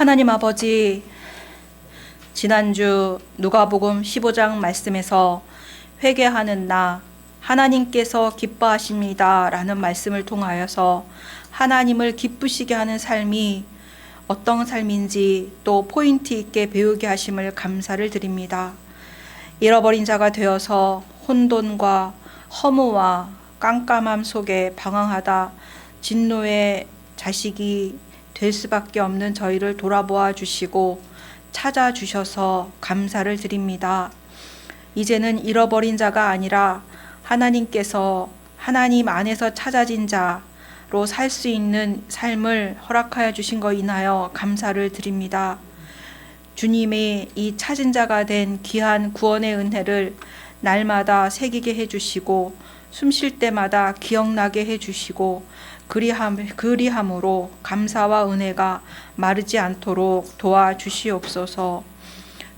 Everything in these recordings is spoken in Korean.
하나님 아버지, 지난주 누가복음 15장 말씀에서 회개하는 나 하나님께서 기뻐하십니다 라는 말씀을 통하여서 하나님을 기쁘시게 하는 삶이 어떤 삶인지 또 포인트 있게 배우게 하심을 감사를 드립니다. 잃어버린 자가 되어서 혼돈과 허무와 깜깜함 속에 방황하다 진노의 자식이 될 수밖에 없는 저희를 돌아보아 주시고 찾아주셔서 감사를 드립니다. 이제는 잃어버린 자가 아니라 하나님께서 하나님 안에서 찾아진 자로 살 수 있는 삶을 허락하여 주신 거 인하여 감사를 드립니다. 주님의 이 찾은 자가 된 귀한 구원의 은혜를 날마다 새기게 해주시고 숨 쉴 때마다 기억나게 해주시고 그리함으로 감사와 은혜가 마르지 않도록 도와주시옵소서.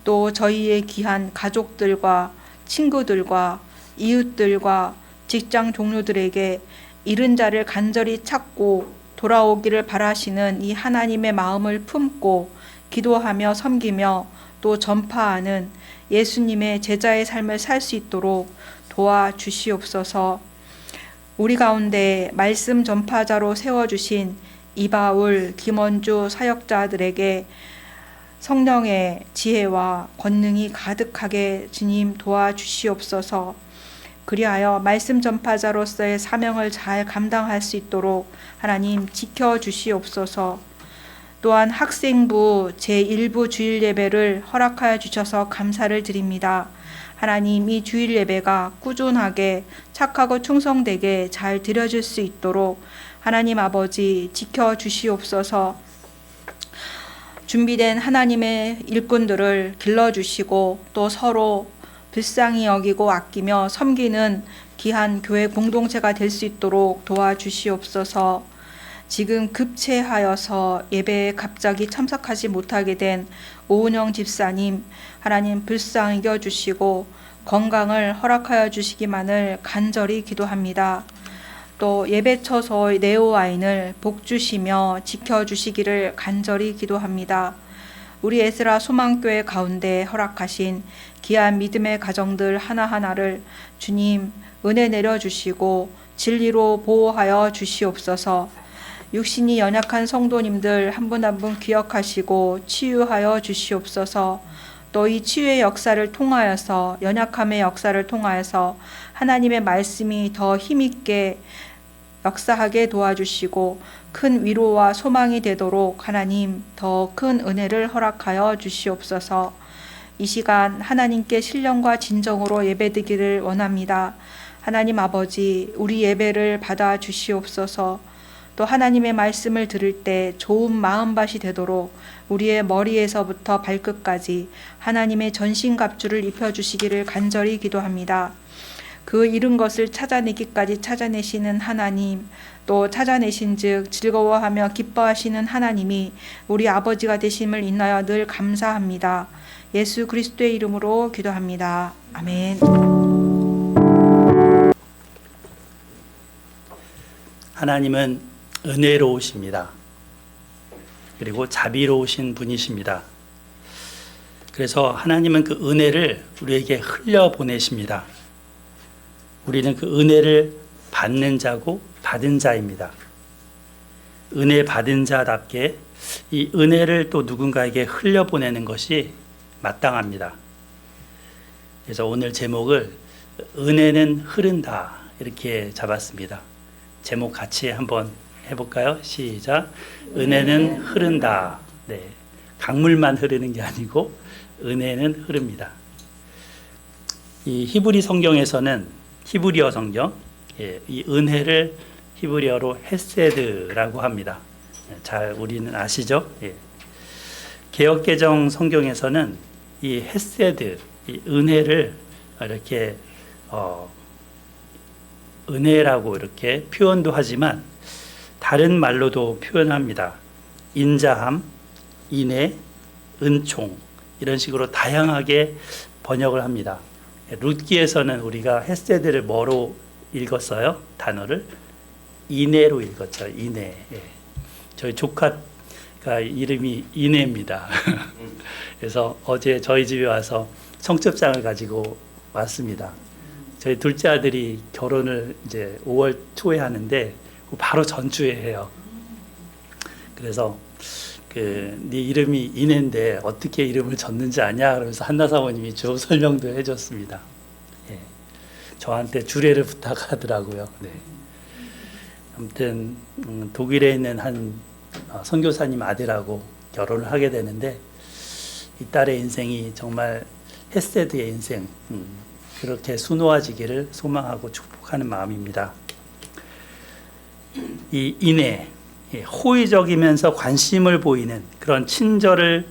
또 저희의 귀한 가족들과 친구들과 이웃들과 직장 동료들에게 잃은 자를 간절히 찾고 돌아오기를 바라시는 이 하나님의 마음을 품고 기도하며 섬기며 또 전파하는 예수님의 제자의 삶을 살 수 있도록 도와주시옵소서. 우리 가운데 말씀 전파자로 세워주신 이바울, 김원주 사역자들에게 성령의 지혜와 권능이 가득하게 주님 도와주시옵소서. 그리하여 말씀 전파자로서의 사명을 잘 감당할 수 있도록 하나님 지켜주시옵소서. 또한 학생부 제1부 주일 예배를 허락하여 주셔서 감사를 드립니다. 하나님, 이 주일 예배가 꾸준하게 착하고 충성되게 잘 드려질 수 있도록 하나님 아버지 지켜주시옵소서. 준비된 하나님의 일꾼들을 길러주시고 또 서로 불쌍히 여기고 아끼며 섬기는 귀한 교회 공동체가 될 수 있도록 도와주시옵소서. 지금 급체하여서 예배에 갑자기 참석하지 못하게 된 오은영 집사님, 하나님 불쌍히 여겨주시고 건강을 허락하여 주시기만을 간절히 기도합니다. 또 예배 처소의 네오와인을 복주시며 지켜주시기를 간절히 기도합니다. 우리 에스라 소망교회 가운데 허락하신 귀한 믿음의 가정들 하나하나를 주님 은혜 내려주시고 진리로 보호하여 주시옵소서. 육신이 연약한 성도님들 한 분 한 분 기억하시고 치유하여 주시옵소서. 또 이 치유의 역사를 통하여서 연약함의 역사를 통하여서 하나님의 말씀이 더 힘있게 역사하게 도와주시고 큰 위로와 소망이 되도록 하나님 더 큰 은혜를 허락하여 주시옵소서. 이 시간 하나님께 신령과 진정으로 예배드리기를 원합니다. 하나님 아버지, 우리 예배를 받아 주시옵소서. 또 하나님의 말씀을 들을 때 좋은 마음밭이 되도록 우리의 머리에서부터 발끝까지 하나님의 전신갑주를 입혀주시기를 간절히 기도합니다. 그 잃은 것을 찾아내기까지 찾아내시는 하나님, 또 찾아내신 즉 즐거워하며 기뻐하시는 하나님이 우리 아버지가 되심을 인하여 늘 감사합니다. 예수 그리스도의 이름으로 기도합니다. 아멘. 하나님은 은혜로우십니다. 그리고 자비로우신 분이십니다. 그래서 하나님은 그 은혜를 우리에게 흘려보내십니다. 우리는 그 은혜를 받는 자고 받은 자입니다. 은혜 받은 자답게 이 은혜를 또 누군가에게 흘려보내는 것이 마땅합니다. 그래서 오늘 제목을 은혜는 흐른다 이렇게 잡았습니다. 제목 같이 한번 해볼까요? 시작. 은혜는 흐른다. 네, 강물만 흐르는 게 아니고 은혜는 흐릅니다. 이 히브리 성경에서는 히브리어 성경, 이 은혜를 히브리어로 헤세드라고 합니다. 잘 우리는 아시죠? 개역개정 성경에서는 이 헤세드, 이 은혜를 이렇게 은혜라고 이렇게 표현도 하지만 다른 말로도 표현합니다. 인자함, 인애, 은총 이런 식으로 다양하게 번역을 합니다. 룻기에서는 우리가 헤세드를 뭐로 읽었어요? 단어를 인애로 읽었죠. 인애. 저희 조카 이름이 이내입니다. 그래서 어제 저희 집에 와서 청첩장을 가지고 왔습니다. 저희 둘째 아들이 결혼을 이제 5월 초에 하는데 바로 전주에 해요. 그래서 네 이름이 이내인데 어떻게 이름을 졌는지 아냐? 그러면서 한나 사모님이 쭉 설명도 해줬습니다. 예. 저한테 주례를 부탁하더라고요. 네. 아무튼 독일에 있는 한 선교사님 아들하고 결혼을 하게 되는데 이 딸의 인생이 정말 헤세드의 인생, 그렇게 수놓아지기를 소망하고 축복하는 마음입니다. 이 인애, 호의적이면서 관심을 보이는 그런 친절을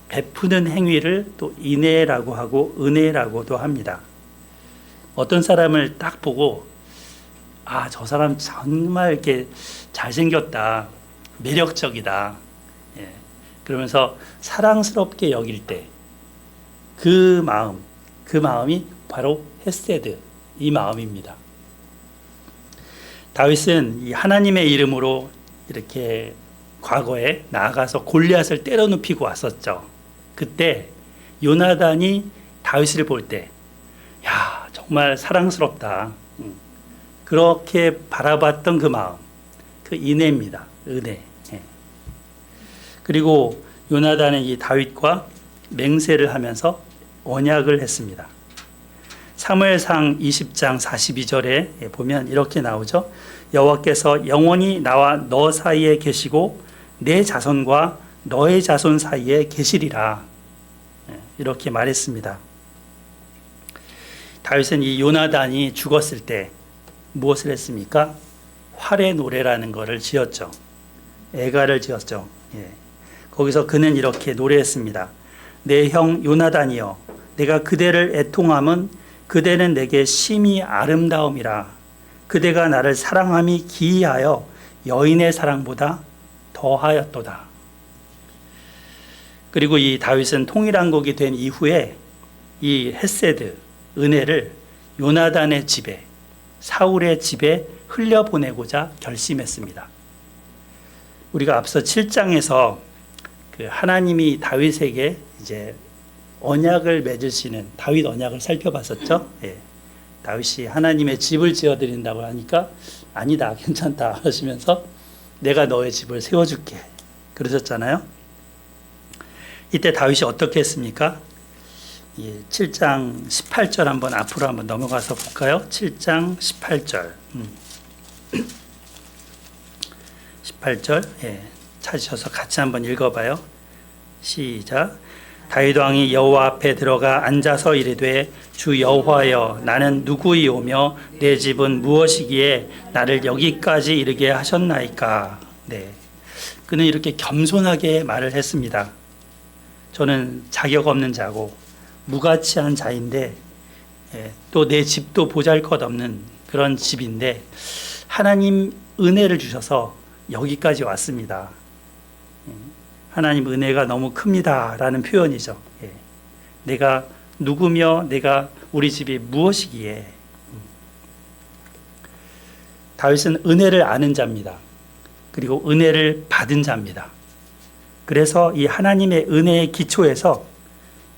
베푸는 행위를 또 인애라고 하고 은혜라고도 합니다. 어떤 사람을 딱 보고 저 사람 정말 이렇게 잘생겼다, 매력적이다, 그러면서 사랑스럽게 여길 때 그 마음이 바로 헤세드, 이 마음입니다. 다윗은 이 하나님의 이름으로 이렇게 과거에 나아가서 골리앗을 때려눕히고 왔었죠. 그때 요나단이 다윗을 볼 때, 야, 정말 사랑스럽다, 그렇게 바라봤던 그 마음, 그 인애입니다. 은혜. 그리고 요나단은 이 다윗과 맹세를 하면서 언약을 했습니다. 사무엘상 20장 42절에 보면 이렇게 나오죠. 여호와께서 영원히 나와 너 사이에 계시고 내 자손과 너의 자손 사이에 계시리라, 이렇게 말했습니다. 다윗은 이 요나단이 죽었을 때 무엇을 했습니까? 활의 노래라는 것을 지었죠. 애가를 지었죠. 거기서 그는 이렇게 노래했습니다. 내 형 요나단이여, 내가 그대를 애통함은 그대는 내게 심히 아름다움이라. 그대가 나를 사랑함이 기이하여 여인의 사랑보다 더하였도다. 그리고 이 다윗은 통일왕국이 된 이후에 이 헤세드, 은혜를 요나단의 집에, 사울의 집에 흘려보내고자 결심했습니다. 우리가 앞서 7장에서 그 하나님이 다윗에게 이제 언약을 맺으시는 다윗 언약을 살펴봤었죠. 다윗이 하나님의 집을 지어드린다고 하니까 아니다, 괜찮다 하시면서 내가 너의 집을 세워줄게 그러셨잖아요. 이때 다윗이 어떻게 했습니까? 7장 18절 한번 앞으로 한번 넘어가서 볼까요? 7장 18절 18절 찾으셔서 같이 한번 읽어봐요. 시작. 다윗 왕이 여호와 앞에 들어가 앉아서 이르되 주 여호와여, 나는 누구이오며 내 집은 무엇이기에 나를 여기까지 이르게 하셨나이까. 그는 이렇게 겸손하게 말을 했습니다. 저는 자격 없는 자고 무가치한 자인데 또 내 집도 보잘것없는 그런 집인데 하나님 은혜를 주셔서 여기까지 왔습니다. 하나님 은혜가 너무 큽니다 라는 표현이죠. 내가 누구며 내가 우리 집이 무엇이기에. 다윗은 은혜를 아는 자입니다. 그리고 은혜를 받은 자입니다. 그래서 이 하나님의 은혜의 기초에서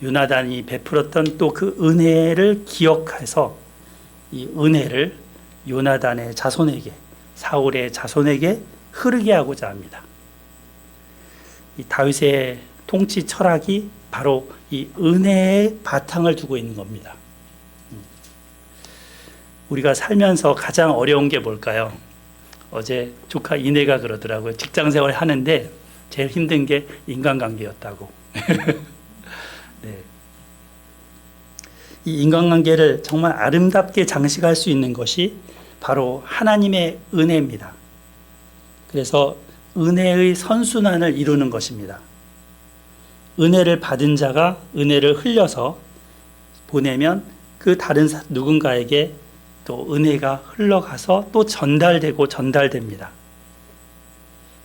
요나단이 베풀었던 또 그 은혜를 기억해서 이 은혜를 요나단의 자손에게, 사울의 자손에게 흐르게 하고자 합니다. 이 다윗의 통치 철학이 바로 이 은혜의 바탕을 두고 있는 겁니다. 우리가 살면서 가장 어려운 게 뭘까요? 어제 조카 이내가 그러더라고요. 직장 생활 하는데 제일 힘든 게 인간관계였다고. 이 인간관계를 정말 아름답게 장식할 수 있는 것이 바로 하나님의 은혜입니다. 그래서 은혜의 선순환을 이루는 것입니다. 은혜를 받은 자가 은혜를 흘려서 보내면 그 다른 누군가에게 또 은혜가 흘러가서 또 전달됩니다.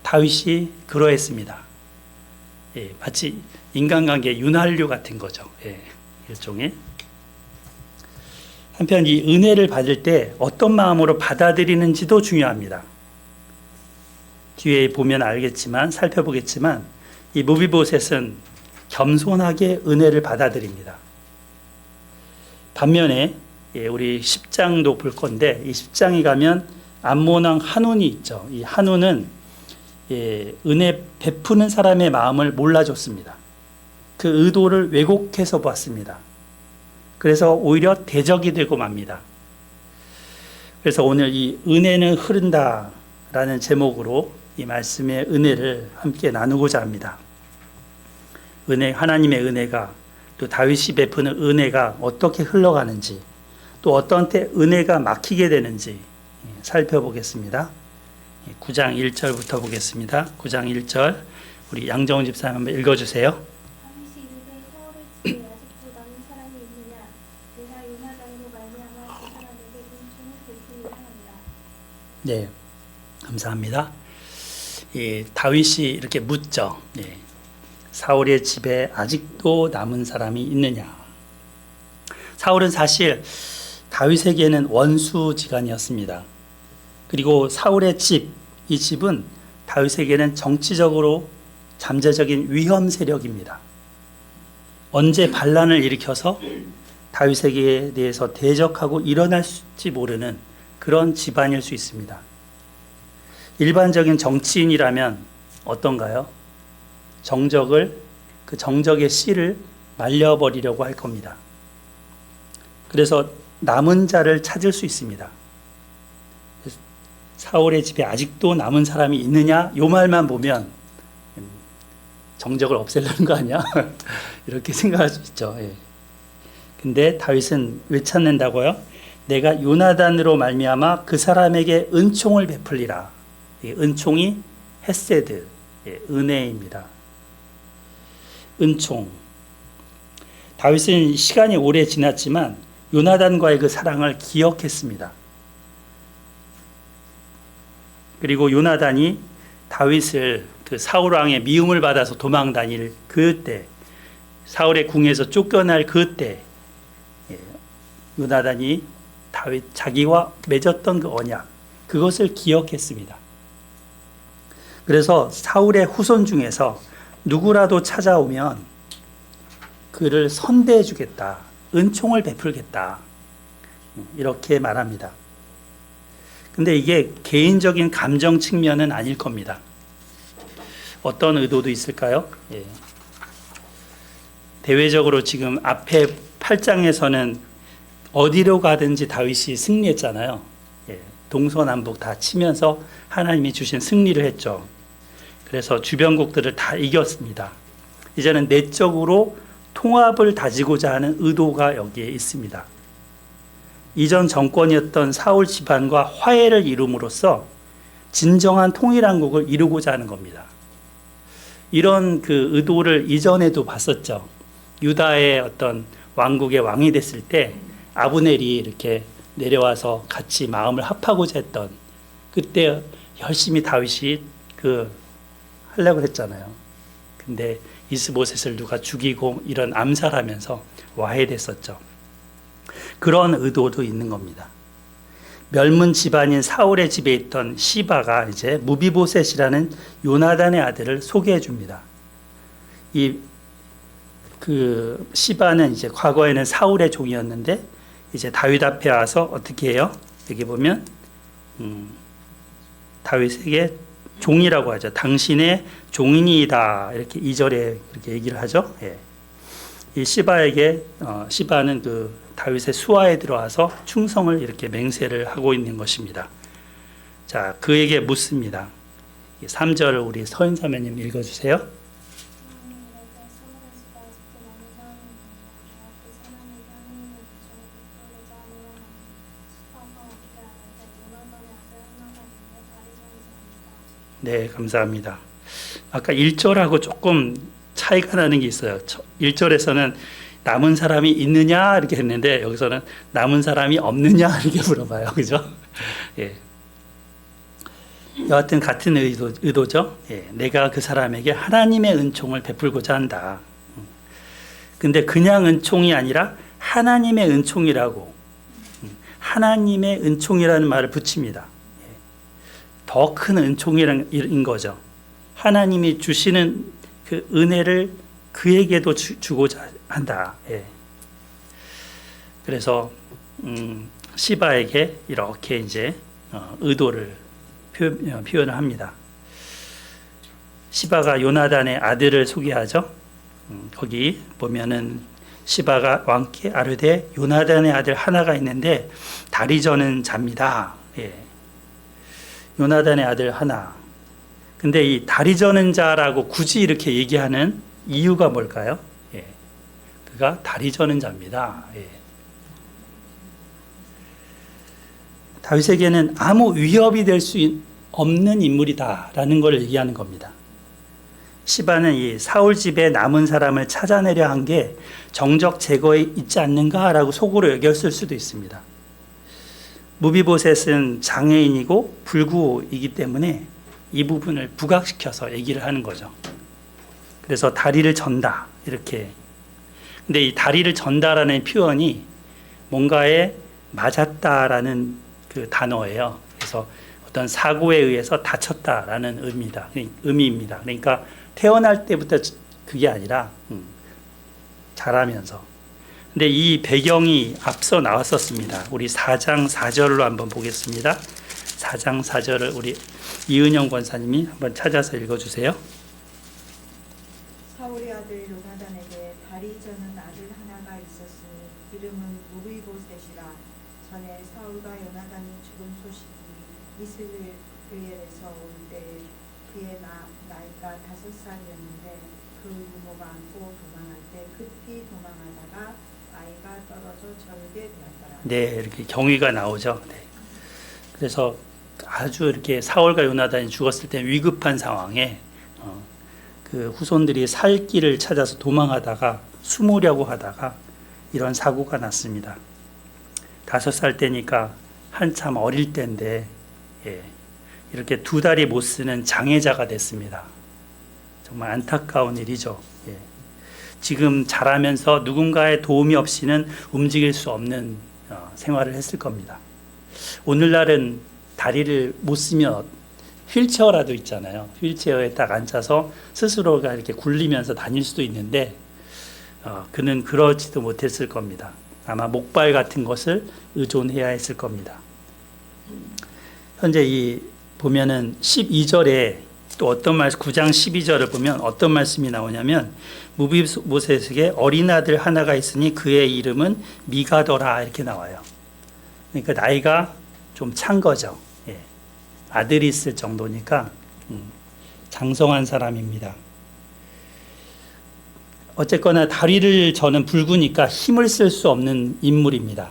다윗이 그러했습니다. 마치 인간관계 윤활유 같은 거죠. 일종의. 한편 이 은혜를 받을 때 어떤 마음으로 받아들이는지도 중요합니다. 뒤에 보면 알겠지만, 살펴보겠지만 이 무비보셋은 겸손하게 은혜를 받아들입니다. 반면에 우리 10장도 볼 건데 이 10장에 가면 암몬왕 한운이 있죠. 이 한운은 은혜 베푸는 사람의 마음을 몰라줬습니다. 그 의도를 왜곡해서 봤습니다. 그래서 오히려 대적이 되고 맙니다. 그래서 오늘 이 은혜는 흐른다라는 제목으로 이 말씀의 은혜를 함께 나누고자 합니다. 하나님의 은혜가 또 다윗이 베푸는 은혜가 어떻게 흘러가는지 또 어떤 때 은혜가 막히게 되는지 살펴보겠습니다. 9장 1절부터 보겠습니다. 9장 1절 우리 양정훈 집사님 한번 읽어주세요. 다윗이 이르되 사울의 집에 아직도 남은 사람이 있느냐 내가 요나단으로 말미암아 그 사람에게 은총을 베풀리라 하니라. 네, 감사합니다. 다윗이 이렇게 묻죠. 사울의 집에 아직도 남은 사람이 있느냐. 사울은 사실 다윗에게는 원수지간이었습니다. 그리고 사울의 집, 이 집은 다윗에게는 정치적으로 잠재적인 위험 세력입니다. 언제 반란을 일으켜서 다윗에게 대해서 대적하고 일어날지 모르는 그런 집안일 수 있습니다. 일반적인 정치인이라면 어떤가요? 그 정적의 씨를 말려버리려고 할 겁니다. 그래서 남은 자를 찾을 수 있습니다. 사울의 집에 아직도 남은 사람이 있느냐? 요 말만 보면 정적을 없애려는 거 아니야? 이렇게 생각할 수 있죠. 근데 다윗은 왜 찾는다고요? 내가 요나단으로 말미암아 그 사람에게 은총을 베풀리라. 은총이 헤세드, 은혜입니다. 은총. 다윗은 시간이 오래 지났지만 요나단과의 그 사랑을 기억했습니다. 그리고 요나단이 다윗을 그 사울 왕의 미움을 받아서 도망 다닐 그때, 사울의 궁에서 쫓겨날 그때, 요나단이 다윗 자기와 맺었던 그 언약, 그것을 기억했습니다. 그래서 사울의 후손 중에서 누구라도 찾아오면 그를 선대해 주겠다, 은총을 베풀겠다, 이렇게 말합니다. 근데 이게 개인적인 감정 측면은 아닐 겁니다. 어떤 의도도 있을까요? 대외적으로 지금 앞에 8장에서는 어디로 가든지 다윗이 승리했잖아요. 동서남북 다 치면서 하나님이 주신 승리를 했죠. 그래서 주변국들을 다 이겼습니다. 이제는 내적으로 통합을 다지고자 하는 의도가 여기에 있습니다. 이전 정권이었던 사울 집안과 화해를 이룸으로써 진정한 통일한국을 이루고자 하는 겁니다. 이런 그 의도를 이전에도 봤었죠. 유다의 어떤 왕국의 왕이 됐을 때 아브넬이 이렇게 내려와서 같이 마음을 합하고자 했던, 그때 열심히 다윗이 하려고 했잖아요. 근데 이스보셋을 누가 죽이고 이런 암살하면서 와해됐었죠. 그런 의도도 있는 겁니다. 멸문 집안인 사울의 집에 있던 시바가 이제 무비보셋이라는 요나단의 아들을 소개해 줍니다. 시바는 이제 과거에는 사울의 종이었는데 이제 다윗 앞에 와서 어떻게 해요? 여기 보면 다윗에게 종이라고 하죠. 당신의 종이니이다, 이렇게 2절에 그렇게 얘기를 하죠. 이 시바에게 시바는 그 다윗의 수하에 들어와서 충성을 이렇게 맹세를 하고 있는 것입니다. 자, 그에게 묻습니다. 3절을 우리 서인사매님 읽어주세요. 네, 감사합니다. 아까 1절하고 조금 차이가 나는 게 있어요. 1절에서는 남은 사람이 있느냐 이렇게 했는데 여기서는 남은 사람이 없느냐 이렇게 물어봐요. 그죠? 여하튼 같은 의도죠. 내가 그 사람에게 하나님의 은총을 베풀고자 한다. 근데 그냥 은총이 아니라 하나님의 은총이라고, 하나님의 은총이라는 말을 붙입니다. 더 큰 은총인 거죠. 하나님이 주시는 그 은혜를 그에게도 주고자 한다. 예. 그래서 시바에게 이렇게 이제 의도를 표현을 합니다. 시바가 요나단의 아들을 소개하죠. 거기 보면은 시바가 왕께 아뢰되 요나단의 아들 하나가 있는데 다리 저는 자입니다. 예. 요나단의 아들 하나. 근데 이 다리 저는 자라고 굳이 이렇게 얘기하는 이유가 뭘까요? 예. 그가 다리 저는 자입니다. 예. 다윗에게는 아무 위협이 될 수 없는 인물이다라는 걸 얘기하는 겁니다. 시바는 이 사울 집에 남은 사람을 찾아내려 한 게 정적 제거에 있지 않는가라고 속으로 여겼을 수도 있습니다. 무비보셋은 장애인이고 불구이기 때문에 이 부분을 부각시켜서 얘기를 하는 거죠. 그래서 다리를 전다 이렇게. 근데 이 다리를 전다라는 표현이 뭔가에 맞았다라는 그 단어예요. 그래서 어떤 사고에 의해서 다쳤다라는 의미입니다. 그러니까 태어날 때부터 그게 아니라 자라면서. 근데 이 배경이 앞서 나왔었습니다. 우리 4장 4절로 한번 보겠습니다. 4장 4절을 우리 이은영 권사님이 한번 찾아서 읽어주세요. 사울의 아들 요나단에게 다리 저는 아들 하나가 있었으니 이름은 무비보셋이라. 전에 사울과 요나단이 죽은 소식이 이스라엘에서 올 때 그의 나이가 5살이었는데 그 부모가 안고 도망할 때 급히 도망하다가 아이가 떨어져 절게 되었더라. 네, 이렇게 경위가 나오죠. 네. 그래서 아주 이렇게 사울과 요나단이 죽었을 때 위급한 상황에 그 후손들이 살 길을 찾아서 도망하다가 숨으려고 하다가 이런 사고가 났습니다. 5살 때니까 한참 어릴 때인데 이렇게 2다리 못 쓰는 장애자가 됐습니다. 정말 안타까운 일이죠. 지금 자라면서 누군가의 도움이 없이는 움직일 수 없는 생활을 했을 겁니다. 오늘날은 다리를 못 쓰면 휠체어라도 있잖아요. 휠체어에 딱 앉아서 스스로가 이렇게 굴리면서 다닐 수도 있는데 그는 그러지도 못했을 겁니다. 아마 목발 같은 것을 의존해야 했을 겁니다. 현재 이 보면은 12절에 또 어떤 말씀, 9장 12절을 보면 어떤 말씀이 나오냐면 무비보셋에게 어린 아들 하나가 있으니 그의 이름은 미가더라 이렇게 나와요. 그러니까 나이가 좀 찬 거죠. 아들이 있을 정도니까 장성한 사람입니다. 어쨌거나 다리를 저는 붉으니까 힘을 쓸 수 없는 인물입니다.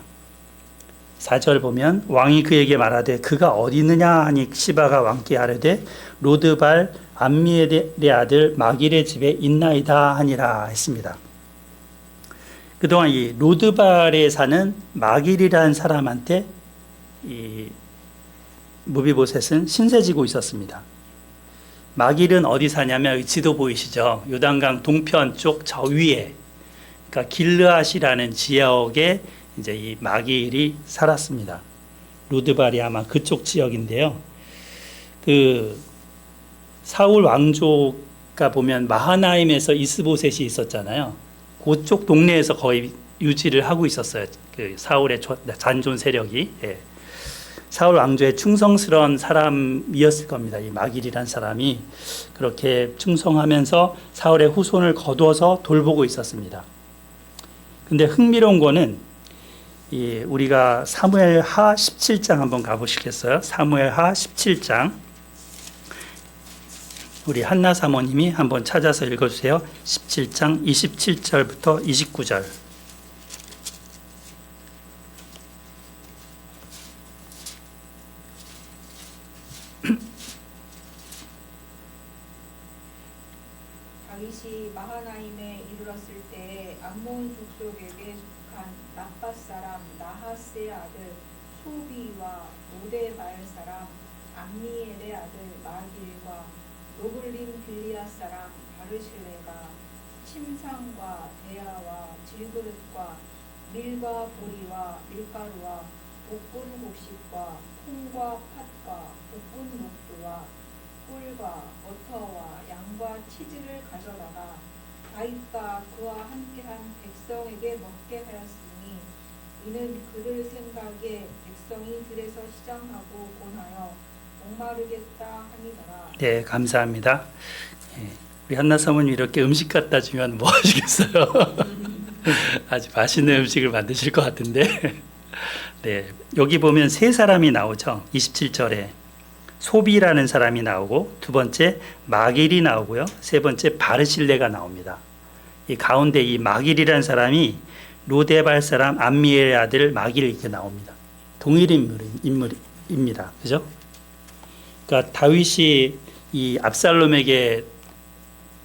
4절 보면 왕이 그에게 말하되 그가 어디 있느냐 하니 시바가 왕께 아뢰되 로드발 암미엘의 아들 마길의 집에 있나이다 하니라 했습니다. 그동안 이 로드발에 사는 마길이라는 사람한테 이 무비보셋은 신세지고 있었습니다. 마길은 어디 사냐면 여기 지도 보이시죠? 요단강 동편 쪽 저 위에, 그러니까 길르앗이라는 지역에 이제 이 마길이 살았습니다. 로드발이 아마 그쪽 지역인데요. 그 사울 왕조가 보면 마하나임에서 이스보셋이 있었잖아요. 그쪽 동네에서 거의 유지를 하고 있었어요. 그 사울의 잔존 세력이. 사울 왕조의 충성스러운 사람이었을 겁니다. 이 마길이란 사람이 그렇게 충성하면서 사울의 후손을 거두어서 돌보고 있었습니다. 근데 흥미로운 거는 우리가 사무엘하 17장 한번 가보시겠어요? 사무엘하 17장 우리 한나 사모님이 한번 찾아서 읽어주세요. 17장 27절부터 29절. 다윗이 마하나임에 이르렀을 때 암몬 족속에게 속한 나밧 사람 나하스의 아들 소비와 오데발 사람 암미엘의 아들 마길과 로블림 빌리앗 사람 바르실레가 침상과 대야와 질그릇과 밀과 보리와 밀가루와 볶은 곡식과 콩과 팥과 볶은 녹두와 꿀과 버터와 양과 치즈를 가져다가 다윗과 그와 함께한 백성에게 먹게 하였으니 이는 그들 생각에 백성이 들에서 시장하고 본하여 목마르겠다 함이더라. 네, 감사합니다. 예, 우리 한나 사모님 이렇게 음식 갖다 주면 뭐 하시겠어요? 아주 맛있는 음식을 만드실 것 같은데. 네, 여기 보면 세 사람이 나오죠. 27절에 소비라는 사람이 나오고, 두 번째 마길이 나오고요, 세 번째 바르실레가 나옵니다. 이 가운데 이 마길이라는 사람이 로데발 사람 암미엘의 아들 마길 이렇게 나옵니다. 동일 인물입니다. 그죠? 그러니까 다윗이 이 압살롬에게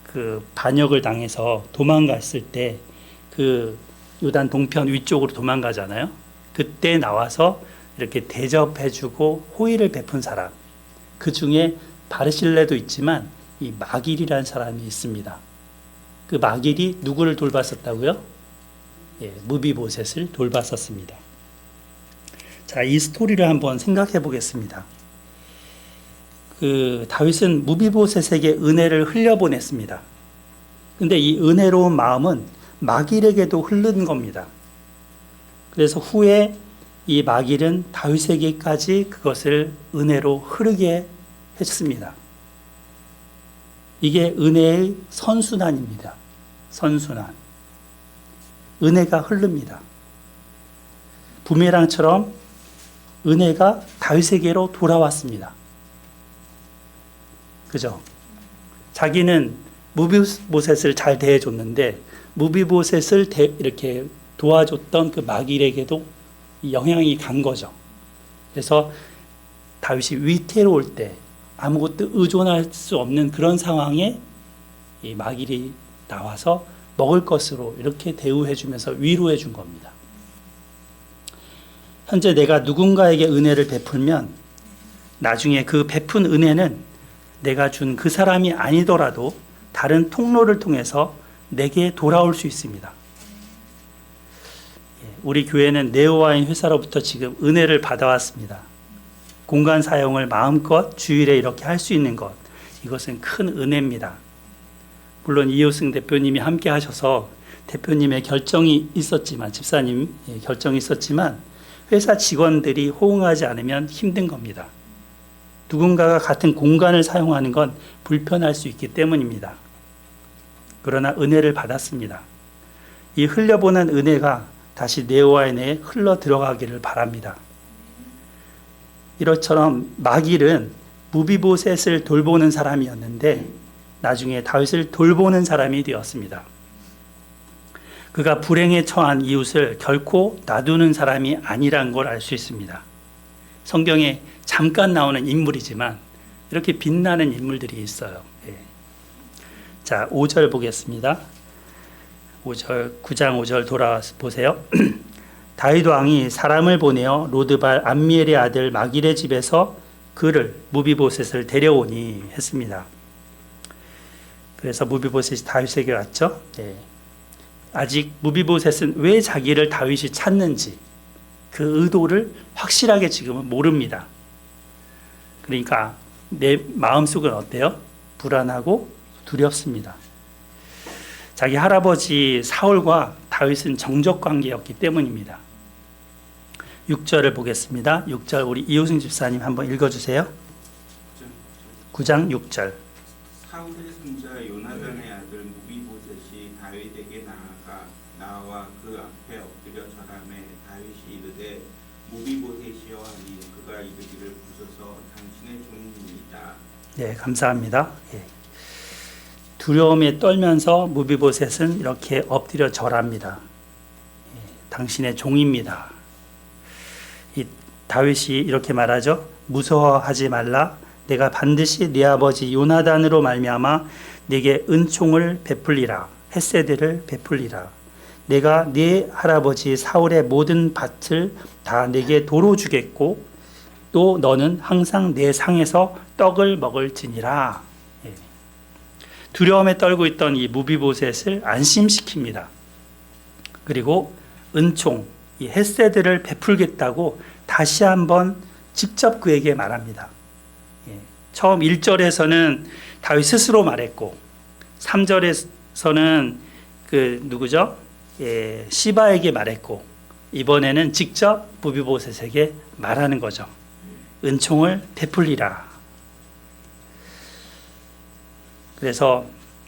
그 반역을 당해서 도망갔을 때 그 요단 동편 위쪽으로 도망가잖아요. 그때 나와서 이렇게 대접해주고 호의를 베푼 사람. 그 중에 바르실레도 있지만 이 마길이라는 사람이 있습니다. 그 마길이 누구를 돌봤었다고요? 예, 무비보셋을 돌봤었습니다. 자, 이 스토리를 한번 생각해 보겠습니다. 그 다윗은 무비보셋에게 은혜를 흘려보냈습니다. 근데 이 은혜로운 마음은 마길에게도 흐른 겁니다. 그래서 후에 이 마길은 다윗에게까지 그것을 은혜로 흐르게 했습니다. 이게 은혜의 선순환입니다. 선순환. 은혜가 흐릅니다. 부메랑처럼 은혜가 다윗에게로 돌아왔습니다. 그죠? 자기는 무비보셋을 잘 대해줬는데 무비보셋을 이렇게 도와줬던 그 마길에게도 영향이 간 거죠. 그래서 다윗이 위태로울 때 아무것도 의존할 수 없는 그런 상황에 이 마길이 나와서 먹을 것으로 이렇게 대우해 주면서 위로해 준 겁니다. 현재 내가 누군가에게 은혜를 베풀면 나중에 그 베푼 은혜는 내가 준 그 사람이 아니더라도 다른 통로를 통해서 내게 돌아올 수 있습니다. 우리 교회는 네오와인 회사로부터 지금 은혜를 받아왔습니다. 공간 사용을 마음껏 주일에 이렇게 할 수 있는 것, 이것은 큰 은혜입니다. 물론 이효승 대표님이 함께 하셔서 대표님의 결정이 있었지만, 집사님 결정이 있었지만 회사 직원들이 호응하지 않으면 힘든 겁니다. 누군가가 같은 공간을 사용하는 건 불편할 수 있기 때문입니다. 그러나 은혜를 받았습니다. 이 흘려보낸 은혜가 다시 네오와인에 흘러 들어가기를 바랍니다. 이처럼 마길은 무비보셋을 돌보는 사람이었는데 나중에 다윗을 돌보는 사람이 되었습니다. 그가 불행에 처한 이웃을 결코 놔두는 사람이 아니란 걸 알 수 있습니다. 성경에 잠깐 나오는 인물이지만 이렇게 빛나는 인물들이 있어요. 예. 자, 5절 보겠습니다. 9장 5절 돌아와서 보세요. 다윗 왕이 사람을 보내어 로드발 암미엘의 아들 마길의 집에서 그를 무비보셋을 데려오니 했습니다. 그래서 무비보셋이 다윗에게 왔죠. 네. 아직 무비보셋은 왜 자기를 다윗이 찾는지 그 의도를 확실하게 지금은 모릅니다. 그러니까 내 마음속은 어때요? 불안하고 두렵습니다. 자기 할아버지 사울과 다윗은 정적 관계였기 때문입니다. 6절을 보겠습니다. 6절 우리 이호승 집사님 한번 읽어주세요. 9장 6절. 사울의 손자 요나단의 아들 무비보셋이 다윗에게 나와 그 앞에 엎드려 절하매 다윗이 이르되 무비보셋이여 하니 그가 이르기를 부소서 당신의 종입니다. 네, 감사합니다. 예. 두려움에 떨면서 무비보셋은 이렇게 엎드려 절합니다. 예, 당신의 종입니다. 이 다윗이 이렇게 말하죠. 무서워하지 말라. 내가 반드시 네 아버지 요나단으로 말미암아 네게 은총을 베풀리라. 헤세드를 베풀리라. 내가 네 할아버지 사울의 모든 밭을 다 네게 도로 주겠고 또 너는 항상 내 상에서 떡을 먹을지니라. 예. 두려움에 떨고 있던 이 무비보셋을 안심시킵니다. 그리고 은총, 이 헤세드를 베풀겠다고 다시 한번 직접 그에게 말합니다. 예. 처음 1절에서는 다윗 스스로 말했고 3절에서는 그 누구죠? 예, 시바에게 말했고 이번에는 직접 무비보셋에게 말하는 거죠. 은총을 베풀리라. 그래서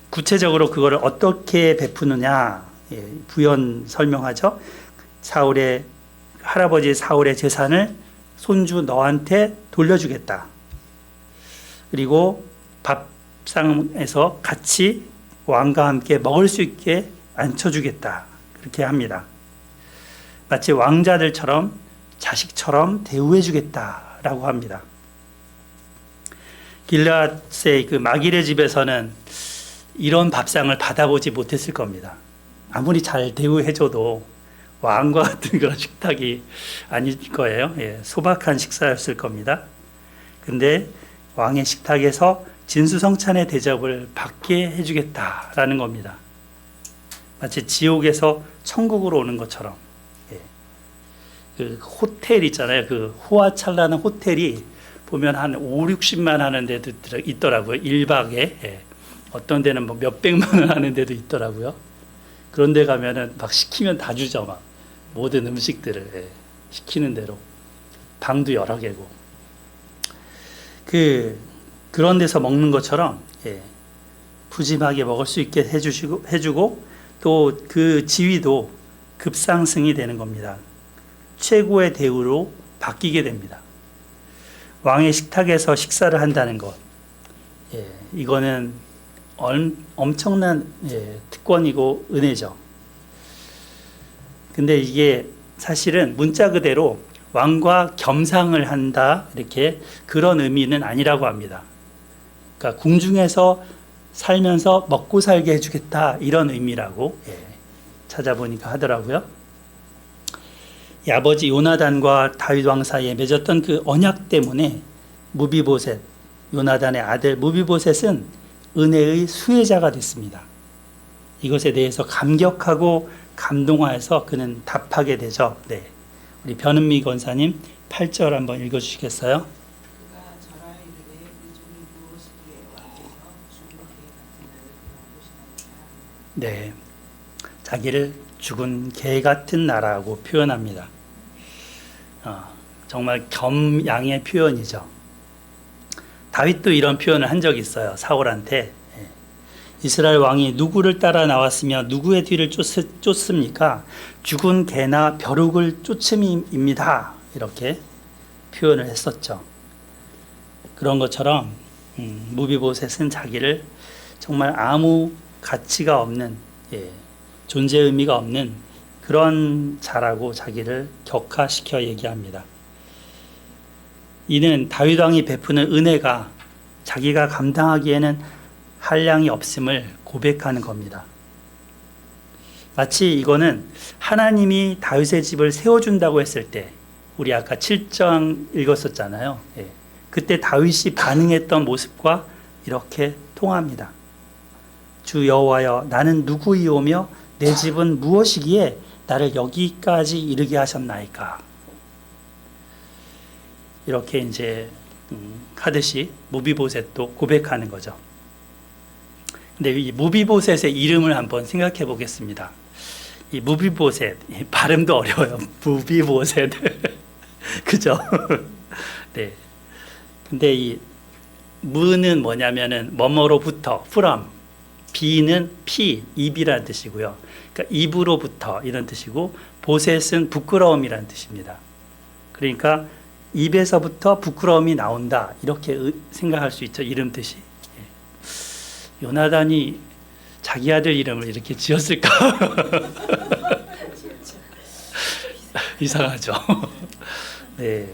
구체적으로 그거를 어떻게 베푸느냐, 예, 부연 설명하죠. 사울의 할아버지 사울의 재산을 손주 너한테 돌려주겠다. 그리고 밥상에서 같이 왕과 함께 먹을 수 있게 앉혀주겠다. 그렇게 합니다. 마치 왕자들처럼 자식처럼 대우해주겠다라고 합니다. 길르앗의 그 마길의 집에서는 이런 밥상을 받아보지 못했을 겁니다. 아무리 잘 대우해줘도 왕과 같은 그런 식탁이 아닐 거예요. 예, 소박한 식사였을 겁니다. 근데 왕의 식탁에서 진수성찬의 대접을 받게 해주겠다라는 겁니다. 마치 지옥에서 천국으로 오는 것처럼. 예. 그 호텔 있잖아요. 그 호화찬란한 호텔이 보면 한 5, 60만 하는 데도 있더라고요. 1박에. 예. 어떤 데는 뭐 몇백만 원 하는 데도 있더라고요. 그런 데 가면은 막 시키면 다 주죠. 막 모든 음식들을. 예. 시키는 대로. 방도 여러 개고. 그런 데서 먹는 것처럼, 예. 푸짐하게 먹을 수 있게 해주고 또 그 지위도 급상승이 되는 겁니다. 최고의 대우로 바뀌게 됩니다. 왕의 식탁에서 식사를 한다는 것, 예, 이거는 엄청난, 예, 특권이고 은혜죠. 근데 이게 사실은 문자 그대로 왕과 겸상을 한다, 이렇게 그런 의미는 아니라고 합니다. 그러니까 궁중에서 살면서 먹고 살게 해주겠다, 이런 의미라고, 예, 찾아보니까 하더라고요. 이 아버지 요나단과 다윗 왕 사이에 맺었던 그 언약 때문에 무비보셋, 요나단의 아들 무비보셋은 은혜의 수혜자가 됐습니다. 이것에 대해서 감격하고 감동하여서 그는 답하게 되죠. 네, 우리 변은미 권사님 8절 한번 읽어주시겠어요? 그가 절할 이르되 그 종이 무엇이기에 왕께서 죽은 개 같은 것을 보시나이까. 네, 자기를 죽은 개 같은 나라고 표현합니다. 정말 겸양의 표현이죠. 다윗도 이런 표현을 한 적이 있어요. 사울한테. 이스라엘 왕이 누구를 따라 나왔으며 누구의 뒤를 쫓습니까? 죽은 개나 벼룩을 쫓음입니다. 이렇게 표현을 했었죠. 그런 것처럼 무비보셋은 자기를 정말 아무 가치가 없는, 예, 존재 의미가 없는 그런 자라고 자기를 격화시켜 얘기합니다. 이는 다윗 왕이 베푸는 은혜가 자기가 감당하기에는 한량이 없음을 고백하는 겁니다. 마치 이거는 하나님이 다윗의 집을 세워준다고 했을 때, 우리 아까 7장 읽었었잖아요. 예. 그때 다윗이 반응했던 모습과 이렇게 통합니다. 주 여호와여, 나는 누구이오며 내 집은 무엇이기에 나를 여기까지 이르게 하셨나이까. 이렇게 이제 하듯이 무비보셋도 고백하는 거죠. 근데 이 무비보셋의 이름을 한번 생각해 보겠습니다. 이 무비보셋, 발음도 어려워요. 무비보셋. 그죠? 네. 근데 이 무는 뭐냐면은 뭐뭐로부터, from, 비는 피, 입이라는 뜻이고요. 그러니까 입으로부터 이런 뜻이고, 보셋은 부끄러움이라는 뜻입니다. 그러니까 입에서부터 부끄러움이 나온다, 이렇게 생각할 수 있죠. 이름 뜻이. 요나단이 자기 아들 이름을 이렇게 지었을까? 이상하죠. 네.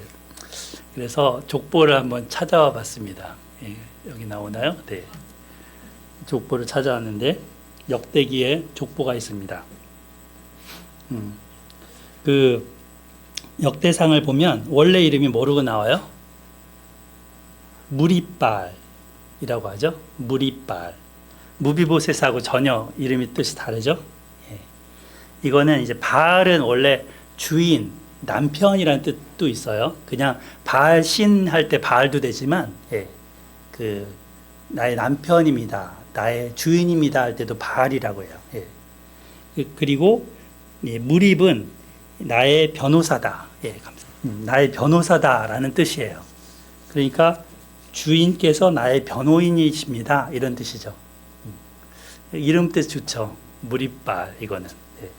그래서 족보를 한번 찾아와 봤습니다. 예, 여기 나오나요? 네. 족보를 찾아왔는데 역대기에 족보가 있습니다. 그 역대상을 보면 원래 이름이 뭐라고 나와요? 무리빨이라고 하죠. 무리빨. 무비보셋하고 전혀 이름이 뜻이 다르죠. 예. 이거는 이제 바알은 원래 주인, 남편이라는 뜻도 있어요. 그냥 바알 신 할 때 바알도 되지만, 예. 그 나의 남편입니다, 나의 주인입니다 할 때도 바알이라고 해요. 예. 그리고 무립은 나의 변호사다. 예, 감사합니다. 나의 변호사다라는 뜻이에요. 그러니까 주인께서 나의 변호인이십니다 이런 뜻이죠. 이름 뜻 좋죠. 무립바알 이거는. 예.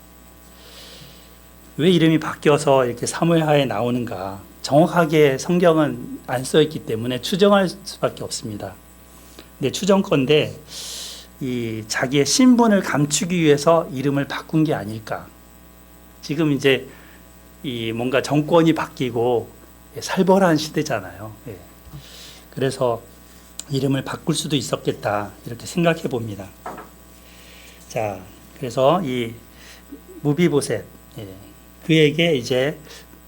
왜 이름이 바뀌어서 이렇게 사무엘하에 나오는가? 정확하게 성경은 안 써 있기 때문에 추정할 수밖에 없습니다. 근데 추정컨대 이 자기의 신분을 감추기 위해서 이름을 바꾼 게 아닐까. 지금 이제 이 뭔가 정권이 바뀌고 살벌한 시대잖아요. 예. 그래서 이름을 바꿀 수도 있었겠다 이렇게 생각해 봅니다. 자, 그래서 이 무비보셋, 예, 그에게 이제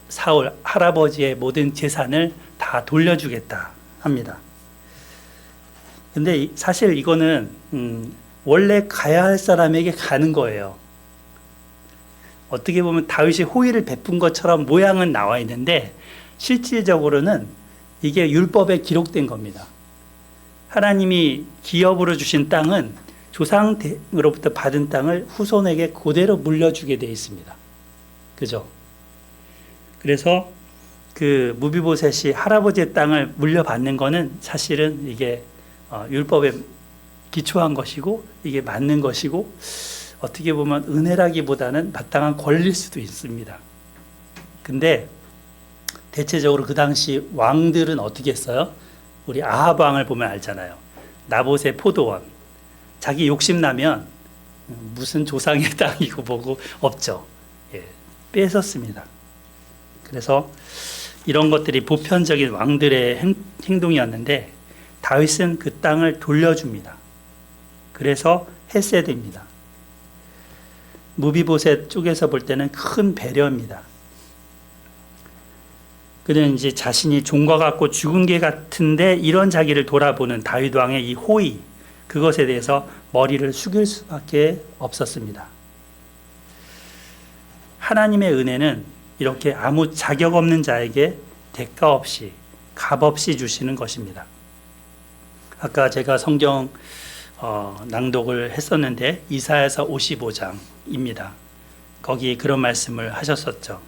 사울 할아버지의 모든 재산을 다 돌려주겠다 합니다. 근데 사실 이거는 원래 가야 할 사람에게 가는 거예요. 어떻게 보면 다윗이 호의를 베푼 것처럼 모양은 나와 있는데 실질적으로는 이게 율법에 기록된 겁니다. 하나님이 기업으로 주신 땅은 조상으로부터 받은 땅을 후손에게 그대로 물려주게 되어 있습니다. 그죠? 그래서 그 무비보셋이 할아버지의 땅을 물려받는 거는 사실은 이게 율법에 기초한 것이고 이게 맞는 것이고 어떻게 보면 은혜라기보다는 마땅한 권리일 수도 있습니다. 근데 대체적으로 그 당시 왕들은 어떻게 했어요? 우리 아합 왕을 보면 알잖아요. 나봇의 포도원. 자기 욕심나면 무슨 조상의 땅이고 뭐고 없죠. 예, 뺏었습니다. 그래서 이런 것들이 보편적인 왕들의 행동이었는데 다윗은 그 땅을 돌려줍니다. 그래서 헤세드입니다. 무비보셋 쪽에서 볼 때는 큰 배려입니다. 그는 이제 자신이 종과 같고 죽은 개 같은데 이런 자기를 돌아보는 다윗 왕의 이 호의, 그것에 대해서 머리를 숙일 수밖에 없었습니다. 하나님의 은혜는 이렇게 아무 자격 없는 자에게 대가 없이 값 없이 주시는 것입니다. 아까 제가 성경 낭독을 했었는데 이사야서 55장입니다. 거기에 그런 말씀을 하셨었죠.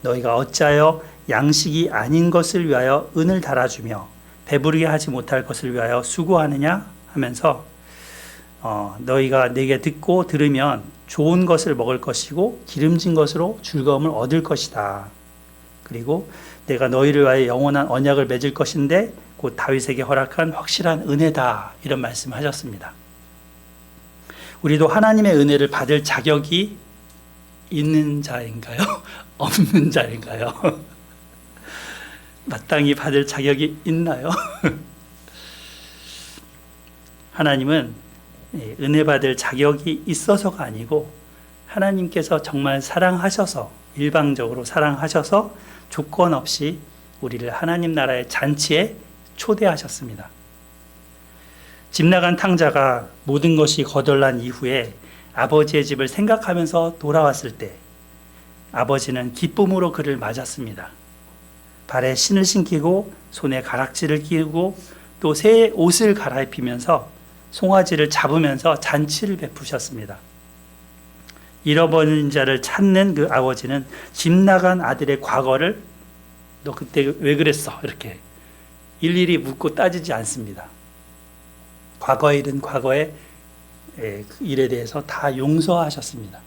너희가 어찌하여 양식이 아닌 것을 위하여 은을 달아주며 배부르게 하지 못할 것을 위하여 수고하느냐 하면서 너희가 내게 듣고 들으면 좋은 것을 먹을 것이고 기름진 것으로 즐거움을 얻을 것이다. 그리고 내가 너희를 위하여 영원한 언약을 맺을 것인데 곧 다윗에게 허락한 확실한 은혜다. 이런 말씀을 하셨습니다. 우리도 하나님의 은혜를 받을 자격이 있는 자인가요? 없는 자인가요? 마땅히 받을 자격이 있나요? 하나님은 은혜 받을 자격이 있어서가 아니고 하나님께서 정말 사랑하셔서 일방적으로 사랑하셔서 조건 없이 우리를 하나님 나라의 잔치에 초대하셨습니다. 집 나간 탕자가 모든 것이 거덜난 이후에 아버지의 집을 생각하면서 돌아왔을 때 아버지는 기쁨으로 그를 맞았습니다. 발에 신을 신기고 손에 가락지를 끼우고 또 새 옷을 갈아입히면서 송아지를 잡으면서 잔치를 베푸셨습니다. 잃어버린 자를 찾는 그 아버지는 집 나간 아들의 과거를 너 그때 왜 그랬어? 이렇게 일일이 묻고 따지지 않습니다. 과거의 일은 과거의 일에 대해서 다 용서하셨습니다.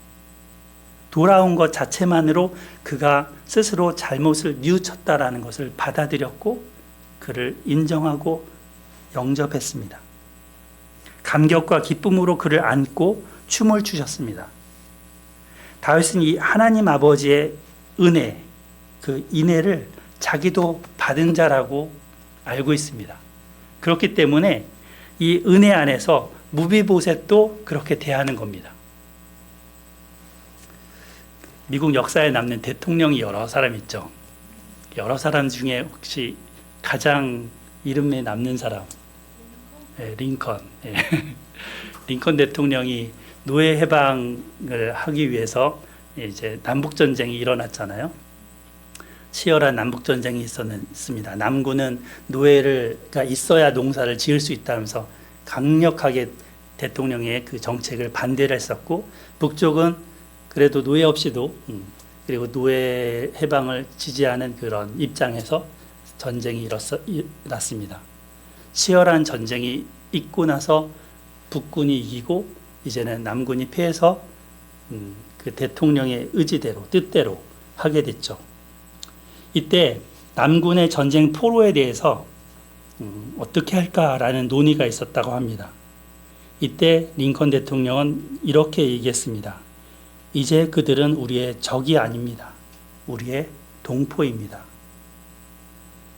돌아온 것 자체만으로 그가 스스로 잘못을 뉘우쳤다라는 것을 받아들였고 그를 인정하고 영접했습니다. 감격과 기쁨으로 그를 안고 춤을 추셨습니다. 다윗은 이 하나님 아버지의 은혜, 그 인애를 자기도 받은 자라고 알고 있습니다. 그렇기 때문에 이 은혜 안에서 무비보셋도 그렇게 대하는 겁니다. 미국 역사에 남는 대통령이 여러 사람 있죠. 여러 사람 중에 혹시 가장 이름에 남는 사람? 링컨. 링컨 대통령이 노예 해방을 하기 위해서 이제 남북 전쟁이 일어났잖아요. 치열한 남북 전쟁이 있었습니다. 남군은 노예가 있어야 농사를 지을 수 있다면서 강력하게 대통령의 그 정책을 반대를 했었고, 북쪽은 그래도 노예 없이도 그리고 노예 해방을 지지하는 그런 입장에서 전쟁이 일어났습니다. 치열한 전쟁이 있고 나서 북군이 이기고 이제는 남군이 패해서 그 대통령의 의지대로 뜻대로 하게 됐죠. 이때 남군의 전쟁 포로에 대해서 어떻게 할까라는 논의가 있었다고 합니다. 이때 링컨 대통령은 이렇게 얘기했습니다. 이제 그들은 우리의 적이 아닙니다. 우리의 동포입니다.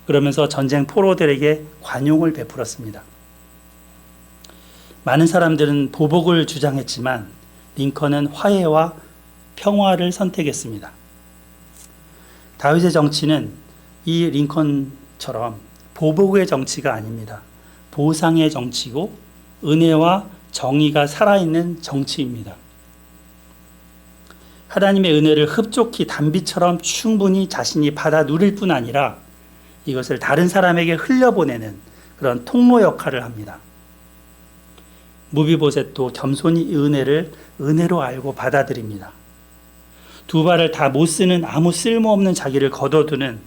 그러면서 전쟁 포로들에게 관용을 베풀었습니다. 많은 사람들은 보복을 주장했지만 링컨은 화해와 평화를 선택했습니다. 다윗의 정치는 이 링컨처럼 보복의 정치가 아닙니다. 보상의 정치고 은혜와 정의가 살아있는 정치입니다. 하나님의 은혜를 흡족히 단비처럼 충분히 자신이 받아 누릴 뿐 아니라 이것을 다른 사람에게 흘려보내는 그런 통로 역할을 합니다. 무비보셋도 겸손히 이 은혜를 은혜로 알고 받아들입니다. 두 발을 다 못 쓰는 아무 쓸모없는 자기를 걷어주는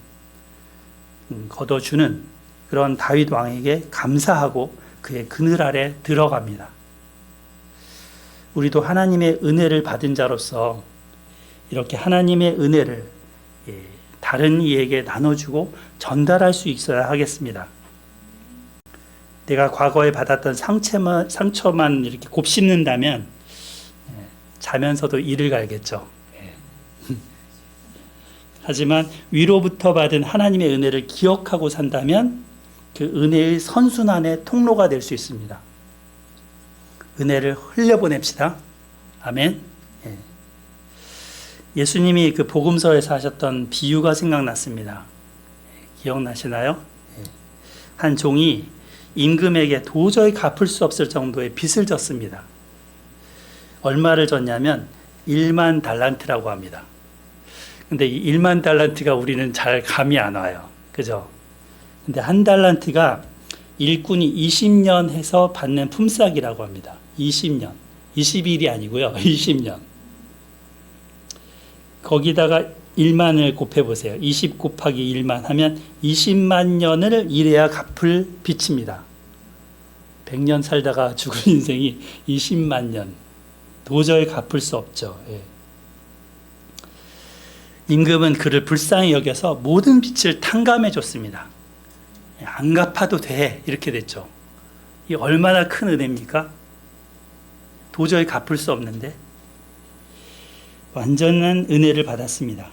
그런 다윗 왕에게 감사하고 그의 그늘 아래 들어갑니다. 우리도 하나님의 은혜를 받은 자로서 이렇게 하나님의 은혜를 다른 이에게 나눠주고 전달할 수 있어야 하겠습니다. 내가 과거에 받았던 상처만 이렇게 곱씹는다면 자면서도 이를 갈겠죠. 하지만 위로부터 받은 하나님의 은혜를 기억하고 산다면 그 은혜의 선순환의 통로가 될 수 있습니다. 은혜를 흘려보냅시다. 아멘. 예수님이 그 복음서에서 하셨던 비유가 생각났습니다. 기억나시나요? 한 종이 임금에게 도저히 갚을 수 없을 정도의 빚을 졌습니다. 얼마를 졌냐면 1만 달란트라고 합니다. 근데 이 1만 달란트가 우리는 잘 감이 안 와요. 그죠? 근데 한 달란트가 일꾼이 20년 해서 받는 품삯이라고 합니다. 20년. 20일이 아니고요. 20년. 거기다가 1만을 곱해보세요. 20 곱하기 1만 하면 20만 년을 일해야 갚을 빚입니다. 100년 살다가 죽은 인생이 20만 년. 도저히 갚을 수 없죠. 예. 임금은 그를 불쌍히 여겨서 모든 빚을 탕감해 줬습니다. 안 갚아도 돼. 이렇게 됐죠. 이 얼마나 큰 은혜입니까? 도저히 갚을 수 없는데 완전한 은혜를 받았습니다.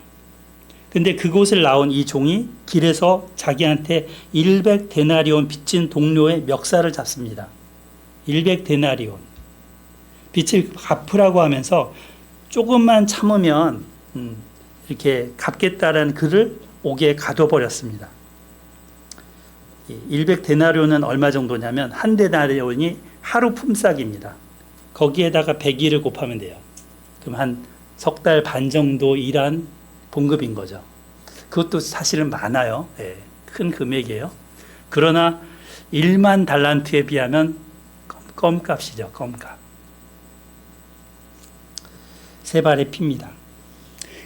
근데 그곳을 나온 이 종이 길에서 자기한테 100데나리온 빚진 동료의 멱살을 잡습니다. 100데나리온. 빚을 갚으라고 하면서 조금만 참으면 이렇게 갚겠다라는 글을 옥에 가둬버렸습니다. 100데나리온은 얼마 정도냐면 한 데나리온이 하루 품삯입니다. 거기에다가 100일을 곱하면 돼요. 그럼 한 석 달 반 정도 일한 봉급인 거죠. 그것도 사실은 많아요. 예, 큰 금액이에요. 그러나 1만 달란트에 비하면 껌값이죠. 껌값. 세 발의 피입니다.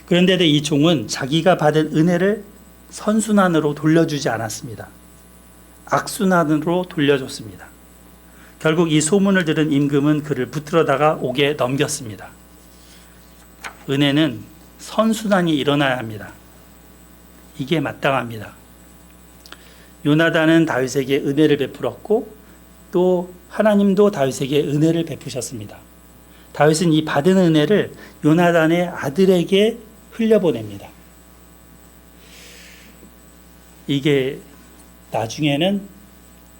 그런데도 이 종은 자기가 받은 은혜를 선순환으로 돌려주지 않았습니다. 악순환으로 돌려줬습니다. 결국 이 소문을 들은 임금은 그를 붙들어다가 옥에 넘겼습니다. 은혜는 선순환이 일어나야 합니다. 이게 마땅합니다. 요나단은 다윗에게 은혜를 베풀었고 또 하나님도 다윗에게 은혜를 베푸셨습니다. 다윗은 이 받은 은혜를 요나단의 아들에게 흘려보냅니다. 이게 나중에는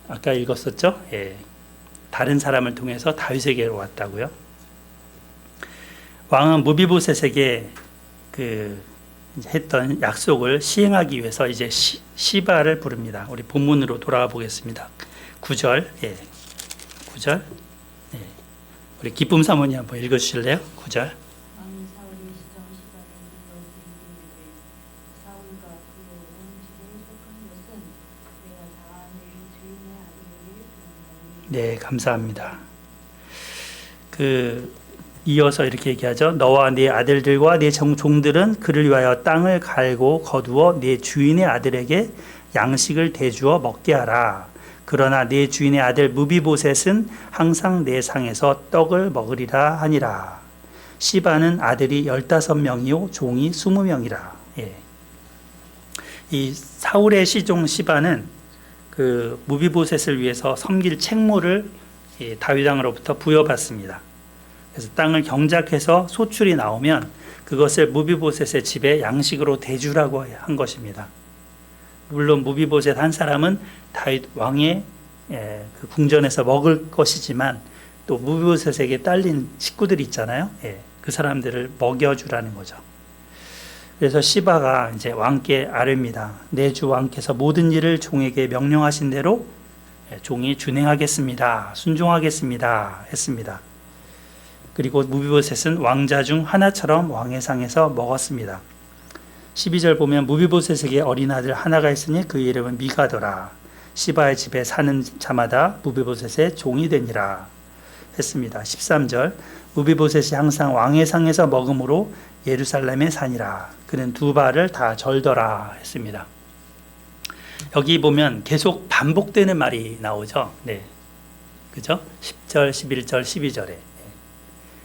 아까 읽었었죠? 예. 다른 사람을 통해서 다윗에게로 왔다고요. 왕은 무비보셋에게 했던 약속을 시행하기 위해서 이제 시바를 부릅니다. 우리 본문으로 돌아가 보겠습니다. 9절, 예, 9절. 예. 우리 기쁨 사모님 한번 읽어주실래요? 9절. 왕이 사울의 시정 시간에 너희들이 이르되 사울과 그 네, 감사합니다. 이어서 이렇게 얘기하죠. 너와 네 아들들과 네 종들은 그를 위하여 땅을 갈고 거두어 네 주인의 아들에게 양식을 대주어 먹게 하라. 그러나 네 주인의 아들 무비보셋은 항상 내 상에서 떡을 먹으리라 하니라. 시바는 아들이 15명이요 종이 20명이라. 예. 이 사울의 시종 시바는 그 무비보셋을 위해서 섬길 책무를 다윗 왕으로부터 부여받습니다. 그래서 땅을 경작해서 소출이 나오면 그것을 무비보셋의 집에 양식으로 대주라고 한 것입니다. 물론 무비보셋 한 사람은 다윗 왕의 그 궁전에서 먹을 것이지만 또 무비보셋에게 딸린 식구들이 있잖아요. 그 사람들을 먹여주라는 거죠. 그래서 시바가 이제 왕께 아뢰입니다. 내 주 왕께서 모든 일을 종에게 명령하신 대로 종이 준행하겠습니다. 순종하겠습니다. 했습니다. 그리고 무비보셋은 왕자 중 하나처럼 왕의 상에서 먹었습니다. 12절 보면 무비보셋에게 어린 아들 하나가 있으니 그 이름은 미가더라. 시바의 집에 사는 자마다 무비보셋의 종이 되니라 했습니다. 13절 무비보셋이 항상 왕의 상에서 먹음으로 예루살렘에 사니라. 그는 두 발을 다 절더라 했습니다. 여기 보면 계속 반복되는 말이 나오죠. 네, 그죠? 10절, 11절, 12절에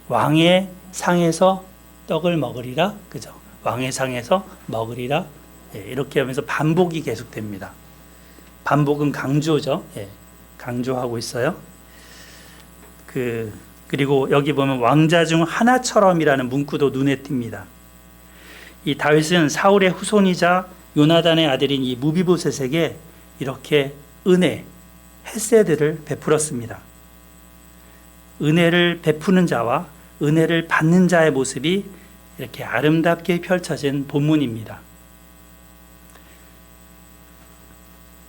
왕의 상에서 떡을 먹으리라, 그죠? 왕의 상에서 먹으리라. 이렇게 하면서 반복이 계속됩니다. 반복은 강조죠. 강조하고 있어요. 그리고 여기 보면 왕자 중 하나처럼이라는 문구도 눈에 띕니다. 이 다윗은 사울의 후손이자 요나단의 아들인 이 무비보셋에게 이렇게 헤세드를 베풀었습니다. 은혜를 베푸는 자와 은혜를 받는 자의 모습이 이렇게 아름답게 펼쳐진 본문입니다.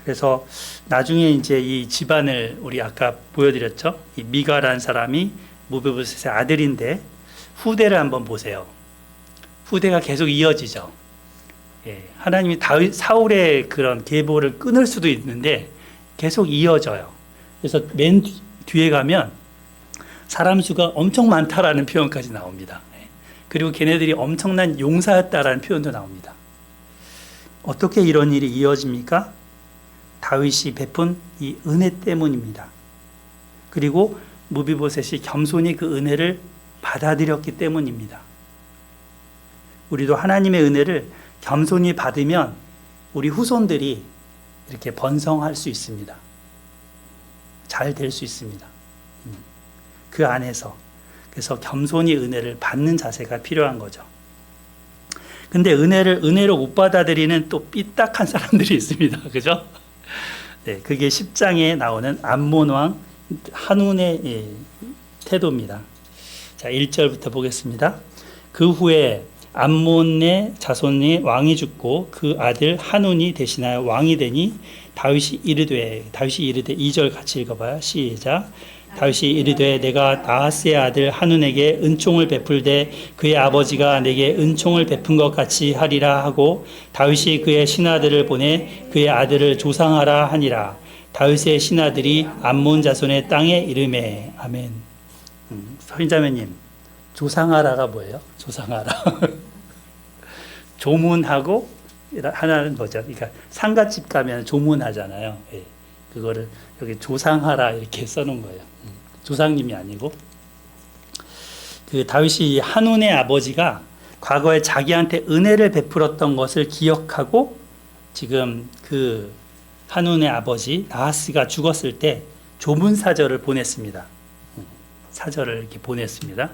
그래서 나중에 이제 이 집안을 우리 아까 보여드렸죠. 이 미가라는 사람이 무비보셋의 아들인데 후대를 한번 보세요. 후대가 계속 이어지죠. 하나님이 사울의 그런 계보를 끊을 수도 있는데 계속 이어져요. 그래서 맨 뒤에 가면 사람 수가 엄청 많다라는 표현까지 나옵니다. 그리고 걔네들이 엄청난 용사였다라는 표현도 나옵니다. 어떻게 이런 일이 이어집니까? 다윗이 베푼 이 은혜 때문입니다. 그리고 무비보셋이 겸손히 그 은혜를 받아들였기 때문입니다. 우리도 하나님의 은혜를 겸손히 받으면 우리 후손들이 이렇게 번성할 수 있습니다. 잘 될 수 있습니다. 그 안에서. 그래서 겸손히 은혜를 받는 자세가 필요한 거죠. 근데 은혜로 못 받아들이는 또 삐딱한 사람들이 있습니다. 그죠? 네, 그게 10장에 나오는 암몬 왕 한운의 태도입니다. 자, 1절부터 보겠습니다. 그 후에 암몬의 자손의 왕이 죽고 그 아들 한운이 대신하여 왕이 되니 다윗이 이르되 2절 같이 읽어봐요. 시작. 다윗이 이르되 내가 나하스의 아들 한운에게 은총을 베풀되 그의 아버지가 내게 은총을 베푼 것 같이 하리라 하고 다윗이 그의 신하들을 보내 그의 아들을 조상하라 하니라. 다윗의 신하들이 암몬 자손의 땅에 이르매. 아멘. 서인자매님, 조상하라가 뭐예요? 조상하라. 조문하고 하나는 뭐죠? 그러니까 상갓집 가면 조문하잖아요. 그거를 여기 조상하라 이렇게 써놓은 거예요. 조상님이 아니고. 그 다윗이 한운의 아버지가 과거에 자기한테 은혜를 베풀었던 것을 기억하고 지금 그 한운의 아버지 나하스가 죽었을 때 조문사절을 보냈습니다. 사절을 이렇게 보냈습니다.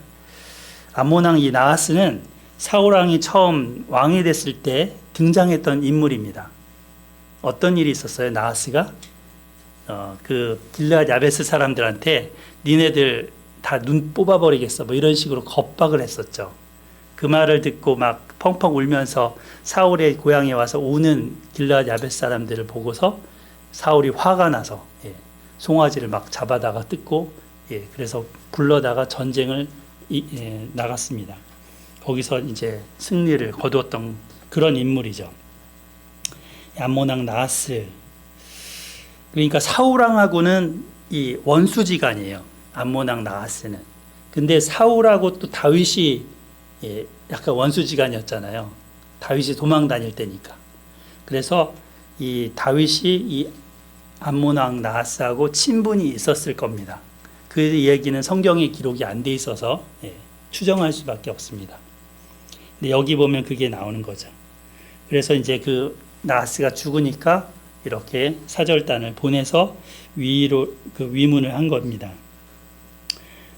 암몬 왕 이 나하스는 사울 왕이 처음 왕이 됐을 때 등장했던 인물입니다. 어떤 일이 있었어요? 나하스가 그 길르앗 야베스 사람들한테 니네들 다 눈 뽑아버리겠어 뭐 이런 식으로 겁박을 했었죠. 그 말을 듣고 막 펑펑 울면서 사울의 고향에 와서 우는 길르앗 야베스 사람들을 보고서 사울이 화가 나서 송아지를 막 잡아다가 뜯고 그래서 불러다가 전쟁을 나갔습니다. 거기서 이제 승리를 거두었던 그런 인물이죠. 암몬 왕 나하스. 그러니까 사울 왕하고는 이 원수지간이에요. 암몬왕 나하스는. 근데 사울하고 또 다윗이 약간 원수지간이었잖아요. 다윗이 도망 다닐 때니까. 그래서 이 다윗이 이 암몬왕 나하스하고 친분이 있었을 겁니다. 그 얘기는 성경에 기록이 안 돼 있어서 추정할 수밖에 없습니다. 근데 여기 보면 그게 나오는 거죠. 그래서 이제 그 나하스가 죽으니까 이렇게 사절단을 보내서 위문을 한 겁니다.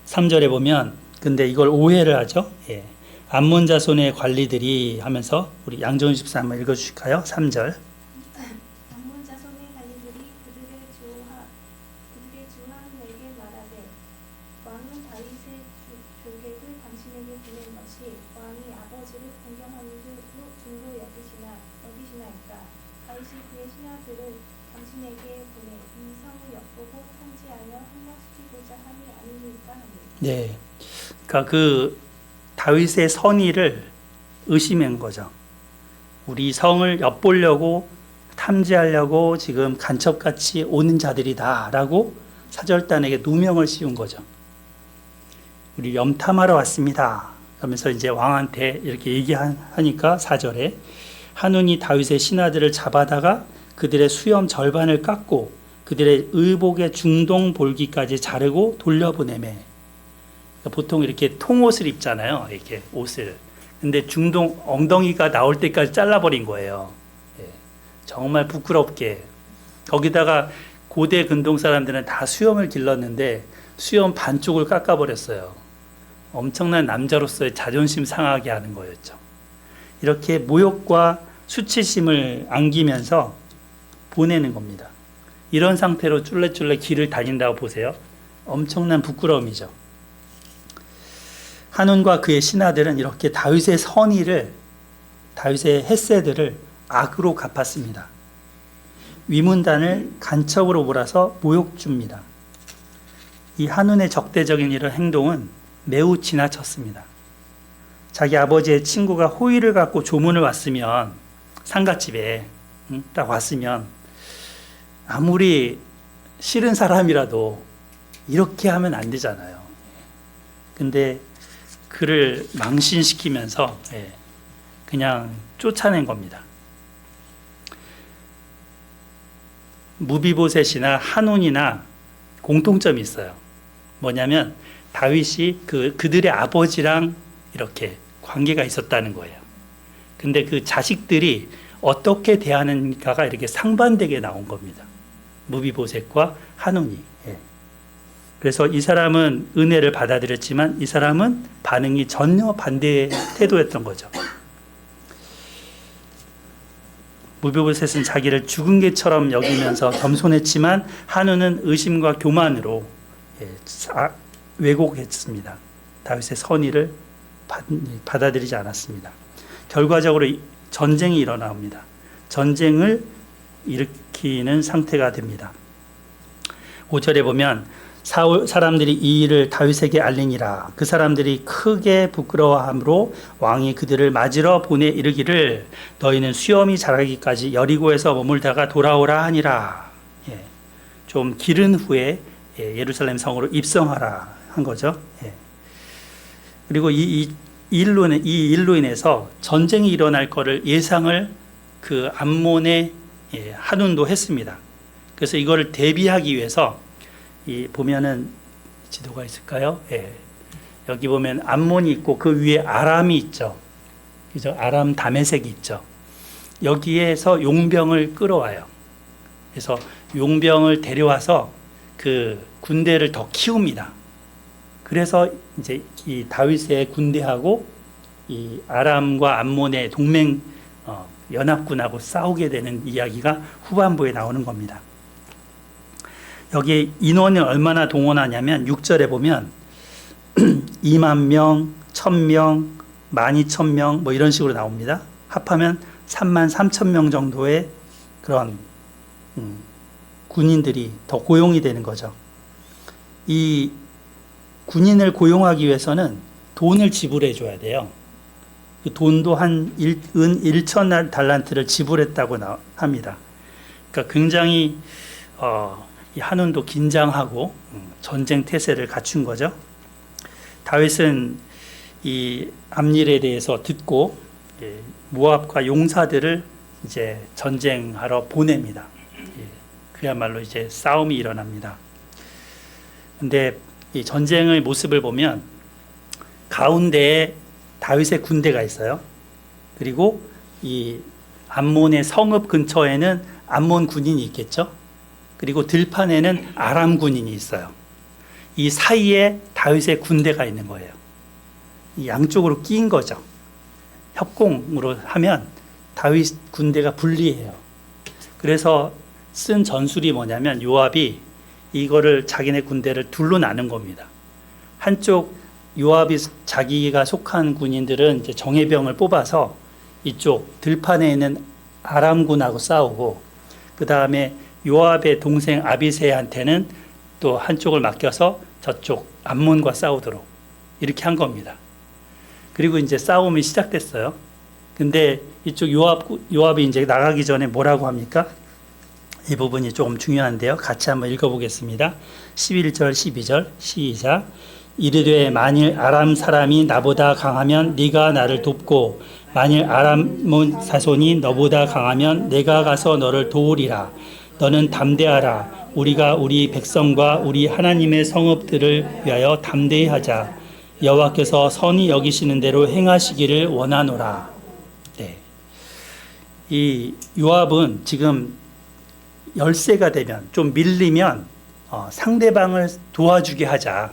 3절에 보면 근데 이걸 오해를 하죠. 암몬 자손의 관리들이 하면서 우리 양정훈 집사 한번 읽어주실까요? 3절. 암몬 자손의 관리들이 그들의 주 하눈에게 말하되 왕은 다윗의 조객을 당신에게 보낸 것이 왕이 아버지를 공경하는 줄로 여기시나이까. 다윗이 그의 신하들을 당신에게 보내 이 성을 엿보고 탐지하여 함락시키고자 함이 아니니까 하니. 네. 그러니까 그 다윗의 선의를 의심한 거죠. 우리 성을 엿보려고 탐지하려고 지금 간첩같이 오는 자들이다라고 사절단에게 누명을 씌운 거죠. 우리 염탐하러 왔습니다. 그러면서 이제 왕한테 이렇게 얘기하니까 4절에 한운이 다윗의 신하들을 잡아다가 그들의 수염 절반을 깎고 그들의 의복의 중동 볼기까지 자르고 돌려보내매. 보통 이렇게 통옷을 입잖아요. 이렇게 옷을. 근데 중동 엉덩이가 나올 때까지 잘라버린 거예요. 정말 부끄럽게. 거기다가 고대 근동 사람들은 다 수염을 길렀는데 수염 반쪽을 깎아버렸어요. 엄청난 남자로서의 자존심 상하게 하는 거였죠. 이렇게 모욕과 수치심을 안기면서 보내는 겁니다. 이런 상태로 쫄래쫄래 길을 다닌다고 보세요. 엄청난 부끄러움이죠. 한운과 그의 신하들은 이렇게 다윗의 선의를, 다윗의 헤세드를 악으로 갚았습니다. 위문단을 간첩으로 몰아서 모욕 줍니다. 이 한운의 적대적인 이런 행동은 매우 지나쳤습니다. 자기 아버지의 친구가 호의를 갖고 조문을 왔으면, 상갓집에 딱 왔으면 아무리 싫은 사람이라도 이렇게 하면 안 되잖아요. 근데 그를 망신시키면서 그냥 쫓아낸 겁니다. 무비보셋이나 한온이나 공통점이 있어요. 뭐냐면 다윗이 그들의 아버지랑 이렇게 관계가 있었다는 거예요. 근데 그 자식들이 어떻게 대하는가가 이렇게 상반되게 나온 겁니다. 무비보셋과 한온이. 그래서 이 사람은 은혜를 받아들였지만 이 사람은 반응이 전혀 반대의 태도였던 거죠. 무비보셋은 자기를 죽은 개처럼 여기면서 겸손했지만 한우는 의심과 교만으로 왜곡했습니다. 다윗의 선의를 받아들이지 않았습니다. 결과적으로 전쟁이 일어납니다. 전쟁을 일으키는 상태가 됩니다. 5절에 보면 사람들이 이 일을 다윗에게 알리니라. 그 사람들이 크게 부끄러워함으로 왕이 그들을 맞으러 보내 이르기를 너희는 수염이 자라기까지 여리고에서 머물다가 돌아오라 하니라. 좀 기른 후에 예루살렘 성으로 입성하라 한 거죠. 그리고 이 일로 인해서 전쟁이 일어날 거를 예상을 그 암몬의 한운도 했습니다. 그래서 이거를 대비하기 위해서 보면은 지도가 있을까요? 여기 보면 암몬이 있고 그 위에 아람이 있죠. 그죠? 아람 다메섹이 있죠. 여기에서 용병을 끌어와요. 그래서 용병을 데려와서 그 군대를 더 키웁니다. 그래서 이제 이 다윗의 군대하고 이 아람과 암몬의 동맹 연합군하고 싸우게 되는 이야기가 후반부에 나오는 겁니다. 여기 인원을 얼마나 동원하냐면 6절에 보면 2만 명, 1,000명, 12,000명 뭐 이런 식으로 나옵니다. 합하면 3만 3천 명 정도의 그런 군인들이 더 고용이 되는 거죠. 이 군인을 고용하기 위해서는 돈을 지불해 줘야 돼요. 그 돈도 한 은 1,000 달란트를 지불했다고 합니다. 그러니까 굉장히 이 한운도 긴장하고 전쟁 태세를 갖춘 거죠. 다윗은 이 암일에 대해서 듣고 모압과 용사들을 이제 전쟁하러 보냅니다. 그야말로 이제 싸움이 일어납니다. 근데 이 전쟁의 모습을 보면 가운데에 다윗의 군대가 있어요. 그리고 이 암몬의 성읍 근처에는 암몬 군인이 있겠죠. 그리고 들판에는 아람 군인이 있어요. 이 사이에 다윗의 군대가 있는 거예요. 이 양쪽으로 끼인 거죠. 협공으로 하면 다윗 군대가 불리해요. 그래서 쓴 전술이 뭐냐면 요압이 이거를 자기네 군대를 둘로 나눈 겁니다. 한쪽 요압이 자기가 속한 군인들은 이제 정예병을 뽑아서 이쪽 들판에 있는 아람군하고 싸우고, 그 다음에 요압의 동생 아비새한테는 또 한쪽을 맡겨서 저쪽 암몬과 싸우도록 이렇게 한 겁니다. 그리고 이제 싸움이 시작됐어요. 근데 이쪽 요압이 이제 나가기 전에 뭐라고 합니까? 이 부분이 조금 중요한데요. 같이 한번 읽어보겠습니다. 11절, 12절 시작. 이르되 만일 아람 사람이 나보다 강하면 네가 나를 돕고 만일 아람몬 사손이 너보다 강하면 내가 가서 너를 도우리라. 너는 담대하라. 우리가 우리 백성과 우리 하나님의 성읍들을 위하여 담대히 하자. 여호와께서 선히 여기시는 대로 행하시기를 원하노라. 네. 이 요압은 지금 열세가 되면 좀 밀리면 상대방을 도와주게 하자.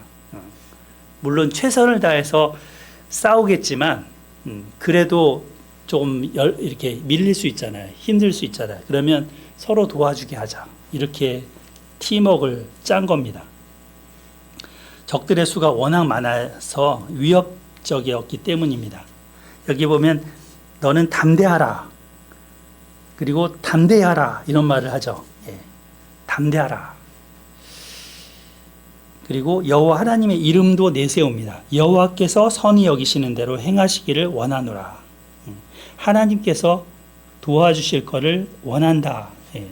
물론 최선을 다해서 싸우겠지만 그래도 좀 이렇게 밀릴 수 있잖아요. 힘들 수 있잖아요. 그러면 서로 도와주게 하자. 이렇게 팀워크를 짠 겁니다. 적들의 수가 워낙 많아서 위협적이었기 때문입니다. 여기 보면 너는 담대하라. 그리고 담대하라 이런 말을 하죠. 예. 담대하라. 그리고 여호와 하나님의 이름도 내세웁니다. 여호와께서 선히 여기시는 대로 행하시기를 원하노라. 하나님께서 도와주실 것을 원한다. 예.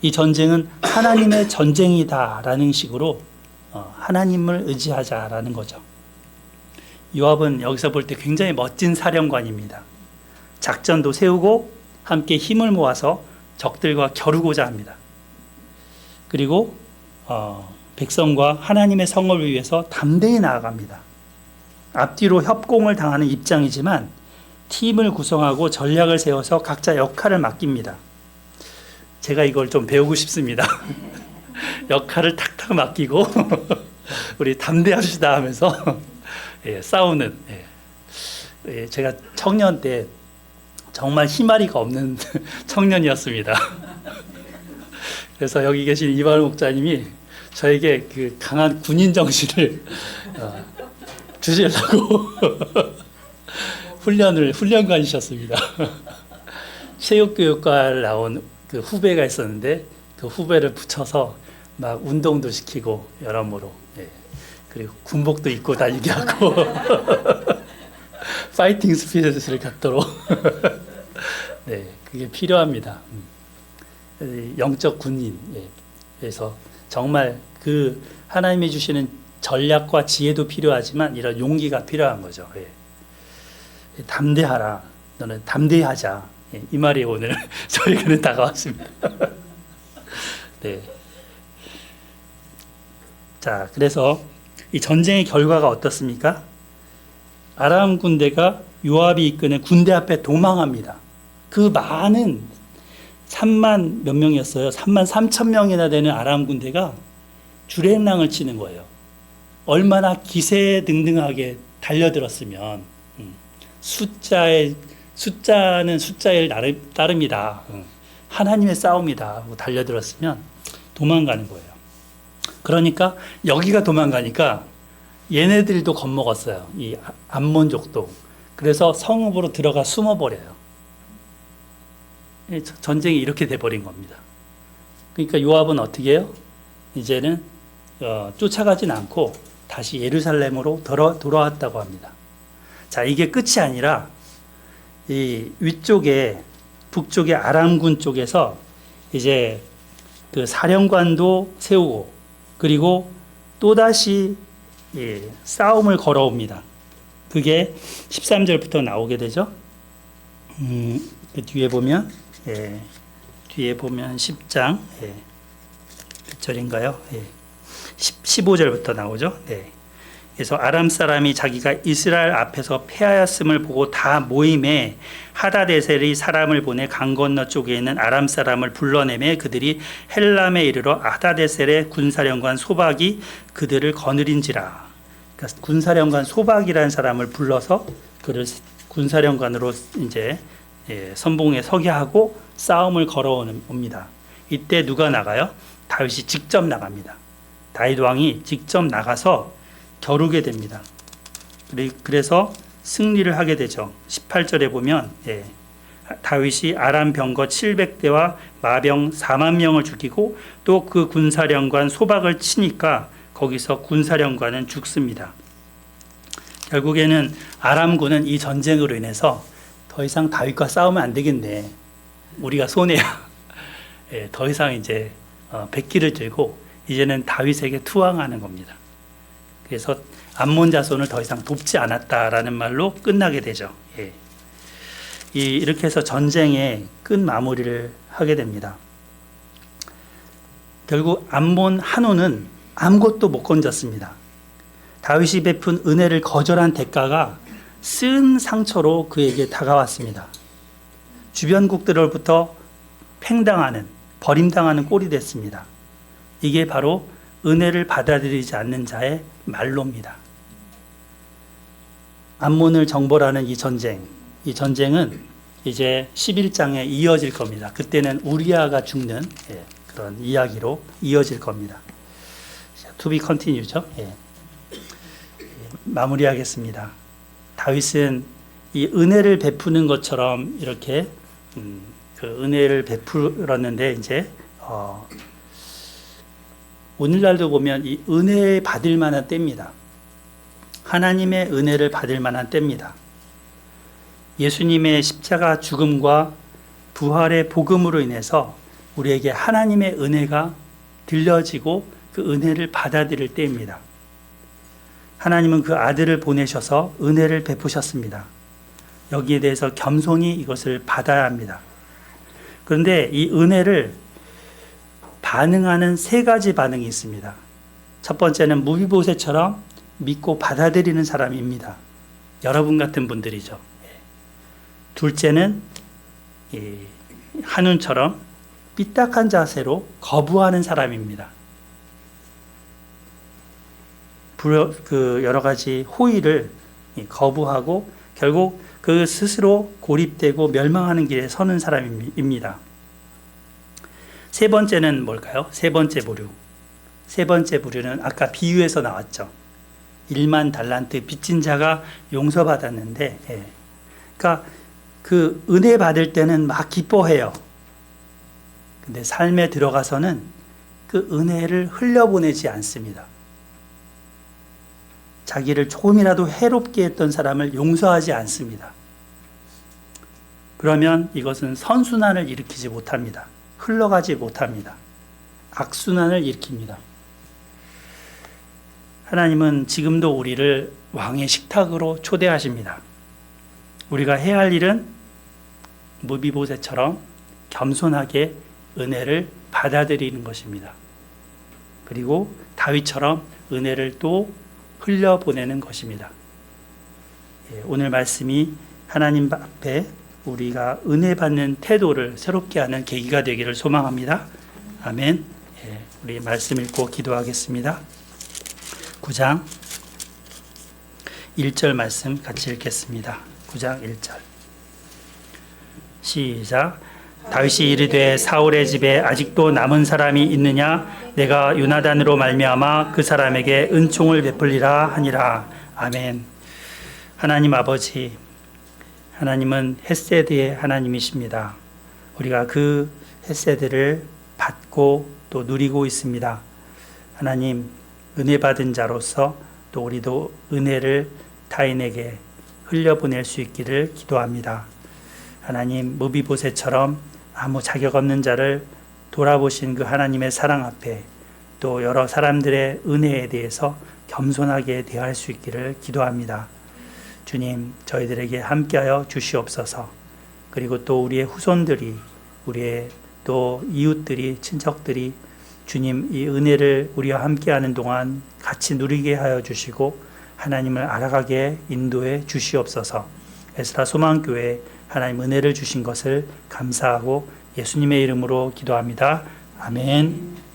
이 전쟁은 하나님의 전쟁이다라는 식으로 하나님을 의지하자라는 거죠. 요압은 여기서 볼 때 굉장히 멋진 사령관입니다. 작전도 세우고 함께 힘을 모아서 적들과 겨루고자 합니다. 그리고 백성과 하나님의 성을 위해서 담대히 나아갑니다. 앞뒤로 협공을 당하는 입장이지만 팀을 구성하고 전략을 세워서 각자 역할을 맡깁니다. 제가 이걸 좀 배우고 싶습니다. 역할을 탁탁 맡기고 우리 담대합시다 하면서 예, 싸우는 예, 제가 청년 때 정말 희마리가 없는 청년이었습니다. 그래서 여기 계신 이발 목자님이 저에게 그 강한 군인 정신을 주시려고 훈련관이셨습니다. 체육교육과를 나온 그 후배가 있었는데 그 후배를 붙여서 막 운동도 시키고 여러모로 예. 그리고 군복도 입고 다니게 하고 파이팅 스피릿을 갖도록 네, 그게 필요합니다. 영적 군인. 예. 그래서 정말 그 하나님이 주시는 전략과 지혜도 필요하지만 이런 용기가 필요한 거죠. 예. 담대하라. 너는 담대히 하자. 예. 이 말이 오늘 저에게는 다가왔습니다. 네. 자, 그래서 이 전쟁의 결과가 어떻습니까? 아람 군대가 요압이 이끄는 군대 앞에 도망합니다. 그 많은 3만 몇 명이었어요. 3만 3천 명이나 되는 아람 군대가 주랭랑을 치는 거예요. 얼마나 기세등등하게 달려들었으면 숫자는 숫자에 따릅니다. 하나님의 싸움이다 하고 달려들었으면 도망가는 거예요. 그러니까 여기가 도망가니까 얘네들도 겁먹었어요. 이 암몬족도. 그래서 성읍으로 들어가 숨어버려요. 전쟁이 이렇게 돼버린 겁니다. 그러니까 요압은 어떻게 해요? 이제는 쫓아가진 않고 다시 예루살렘으로 돌아왔다고 합니다. 자, 이게 끝이 아니라 이 위쪽에 북쪽의 아람군 쪽에서 이제 그 사령관도 세우고 그리고 또다시 싸움을 걸어옵니다. 그게 13절부터 나오게 되죠. 그 뒤에 보면 10장 몇 절인가요? 15절부터 나오죠. 그래서 아람 사람이 자기가 이스라엘 앞에서 패하였음을 보고 다 모임에 하다데셀이 사람을 보내 강 건너 쪽에 있는 아람 사람을 불러내매 그들이 헬람에 이르러 하다데셀의 군사령관 소박이 그들을 거느린지라. 그러니까 군사령관 소박이라는 사람을 불러서 그를 군사령관으로 이제 선봉에 서게 하고 싸움을 걸어옵니다. 이때 누가 나가요? 다윗이 직접 나갑니다. 다윗 왕이 직접 나가서 겨루게 됩니다. 그래서 승리를 하게 되죠. 18절에 보면 다윗이 아람 병거 700대와 마병 4만 명을 죽이고 또 그 군사령관 소박을 치니까 거기서 군사령관은 죽습니다. 결국에는 아람군은 이 전쟁으로 인해서 더 이상 다윗과 싸우면 안 되겠네. 우리가 손해야. 더 이상 이제 백기를 들고 이제는 다윗에게 투항하는 겁니다. 그래서 암몬 자손을 더 이상 돕지 않았다라는 말로 끝나게 되죠. 이렇게 해서 전쟁의 끝 마무리를 하게 됩니다. 결국 암몬 한우는 아무것도 못 건졌습니다. 다윗이 베푼 은혜를 거절한 대가가 쓴 상처로 그에게 다가왔습니다. 주변국들로부터 팽당하는, 버림당하는 꼴이 됐습니다. 이게 바로 은혜를 받아들이지 않는 자의 말로입니다. 암몬을 정벌하는 이 전쟁은 이제 11장에 이어질 겁니다. 그때는 우리아가 죽는 그런 이야기로 이어질 겁니다. To be continue죠. 마무리하겠습니다. 다윗은 이 은혜를 베푸는 것처럼 이렇게 그 은혜를 베풀었는데 이제 오늘날도 보면 이 은혜 받을 만한 때입니다. 하나님의 은혜를 받을 만한 때입니다. 예수님의 십자가 죽음과 부활의 복음으로 인해서 우리에게 하나님의 은혜가 들려지고 그 은혜를 받아들일 때입니다. 하나님은 그 아들을 보내셔서 은혜를 베푸셨습니다. 여기에 대해서 겸손히 이것을 받아야 합니다. 그런데 이 은혜를 반응하는 세 가지 반응이 있습니다. 첫 번째는 무비보셋처럼 믿고 받아들이는 사람입니다. 여러분 같은 분들이죠. 둘째는 한운처럼 삐딱한 자세로 거부하는 사람입니다. 여러 가지 호의를 거부하고 결국 그 스스로 고립되고 멸망하는 길에 서는 사람입니다. 세 번째는 뭘까요? 세 번째 부류. 세 번째 부류는 아까 비유에서 나왔죠. 1만 달란트 빚진 자가 용서받았는데, 그러니까 그 은혜 받을 때는 막 기뻐해요. 근데 삶에 들어가서는 그 은혜를 흘려보내지 않습니다. 자기를 조금이라도 해롭게 했던 사람을 용서하지 않습니다. 그러면 이것은 선순환을 일으키지 못합니다. 흘러가지 못합니다. 악순환을 일으킵니다. 하나님은 지금도 우리를 왕의 식탁으로 초대하십니다. 우리가 해야 할 일은 무비보셋처럼 겸손하게 은혜를 받아들이는 것입니다. 그리고 다윗처럼 은혜를 또 흘려보내는 것입니다. 오늘 말씀이 하나님 앞에 우리가 은혜 받는 태도를 새롭게 하는 계기가 되기를 소망합니다. 아멘. 우리 말씀 읽고 기도하겠습니다. 9장 1절 말씀 같이 읽겠습니다. 9장 1절 시작. 다윗이 이르되 사울의 집에 아직도 남은 사람이 있느냐? 내가 요나단으로 말미암아 그 사람에게 은총을 베풀리라 하니라. 아멘. 하나님 아버지, 하나님은 헤세드의 하나님이십니다. 우리가 그 헤세드를 받고 또 누리고 있습니다. 하나님, 은혜 받은 자로서 또 우리도 은혜를 타인에게 흘려보낼 수 있기를 기도합니다. 하나님, 무비보셋처럼 아무 자격 없는 자를 돌아보신 그 하나님의 사랑 앞에 또 여러 사람들의 은혜에 대해서 겸손하게 대할 수 있기를 기도합니다. 주님, 저희들에게 함께하여 주시옵소서. 그리고 또 우리의 후손들이, 우리의 또 이웃들이, 친척들이 주님 이 은혜를 우리와 함께하는 동안 같이 누리게 하여 주시고 하나님을 알아가게 인도해 주시옵소서. 에스라 소망교회 하나님 은혜를 주신 것을 감사하고 예수님의 이름으로 기도합니다. 아멘.